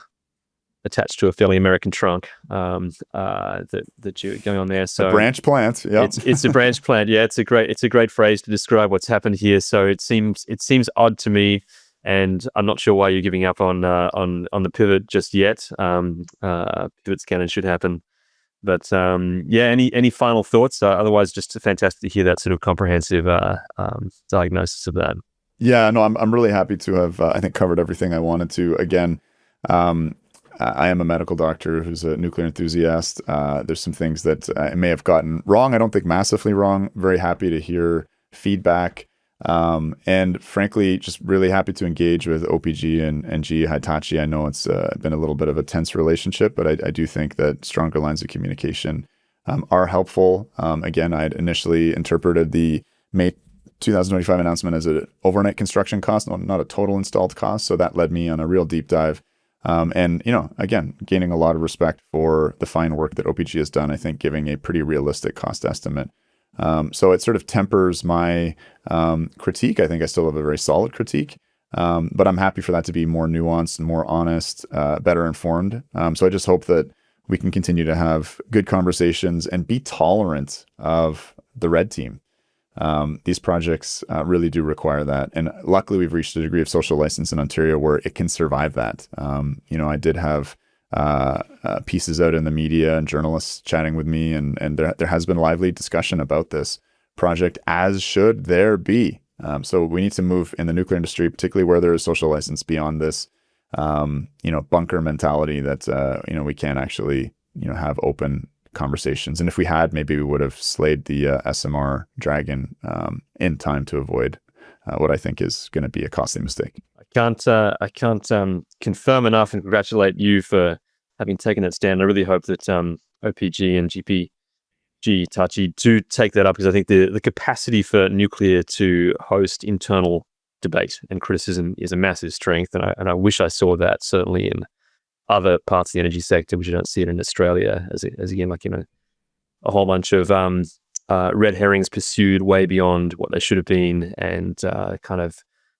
attached to a fairly American trunk that you're going on there. So a branch plant, yeah, it's a branch plant. Yeah, it's a great phrase to describe what's happened here. So it seems odd to me, and I'm not sure why you're giving up on the pivot just yet. Pivot scanning should happen, but any final thoughts? Otherwise, just fantastic to hear that sort of comprehensive diagnosis of that. Yeah, no, I'm really happy to have I think covered everything I wanted to. Again, I am a medical doctor who's a nuclear enthusiast. There's some things that I may have gotten wrong. I don't think massively wrong. Very happy to hear feedback. And frankly, just really happy to engage with OPG and GE Hitachi. I know it's been a little bit of a tense relationship, but I do think that stronger lines of communication are helpful. Again, I'd initially interpreted the May 2025 announcement as an overnight construction cost, not a total installed cost. So that led me on a real deep dive. And, again, gaining a lot of respect for the fine work that OPG has done, I think giving a pretty realistic cost estimate. So it sort of tempers my critique. I think I still have a very solid critique, but I'm happy for that to be more nuanced and more honest, better informed. So I just hope that we can continue to have good conversations and be tolerant of the red team. These projects really do require that. And luckily, we've reached a degree of social license in Ontario where it can survive that. I did have pieces out in the media and journalists chatting with me, and there has been lively discussion about this project, as should there be. So we need to move in the nuclear industry, particularly where there is social license, beyond this, bunker mentality that, we can't actually, have open conversations. And if we had, maybe we would have slayed the SMR dragon in time to avoid what I think is going to be a costly mistake. I can't confirm enough and congratulate you for having taken that stand. I really hope that OPG and Hitachi do take that up, because I think the capacity for nuclear to host internal debate and criticism is a massive strength, and I wish I saw that certainly in other parts of the energy sector, which I don't see it in Australia, as again, like, a whole bunch of red herrings pursued way beyond what they should have been, and kind of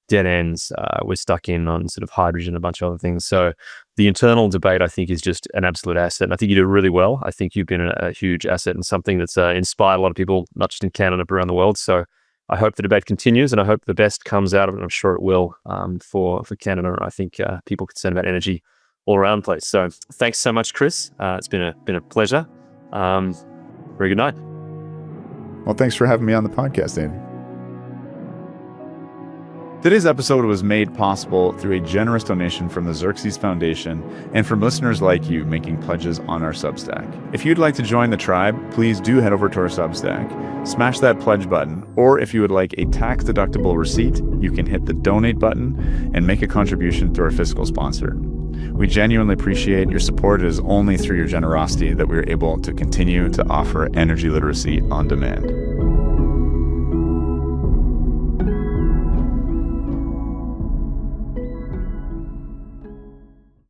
dead ends we're stuck in on sort of hydrogen and a bunch of other things. So the internal debate, I think, is just an absolute asset. And I think you do really well. I think you've been a huge asset and something that's inspired a lot of people, not just in Canada, but around the world. So I hope the debate continues, and I hope the best comes out of it. And I'm sure it will for Canada. I think people concerned about energy all around the place. So thanks so much, Chris. It's been a pleasure. Very good night. Well, thanks for having me on the podcast, Andy. Today's episode was made possible through a generous donation from the Xerxes Foundation and from listeners like you making pledges on our Substack. If you'd like to join the tribe, please do head over to our Substack, smash that pledge button, or if you would like a tax-deductible receipt, you can hit the donate button and make a contribution through our fiscal sponsor. We genuinely appreciate your support. It is only through your generosity that we're able to continue to offer energy literacy on demand.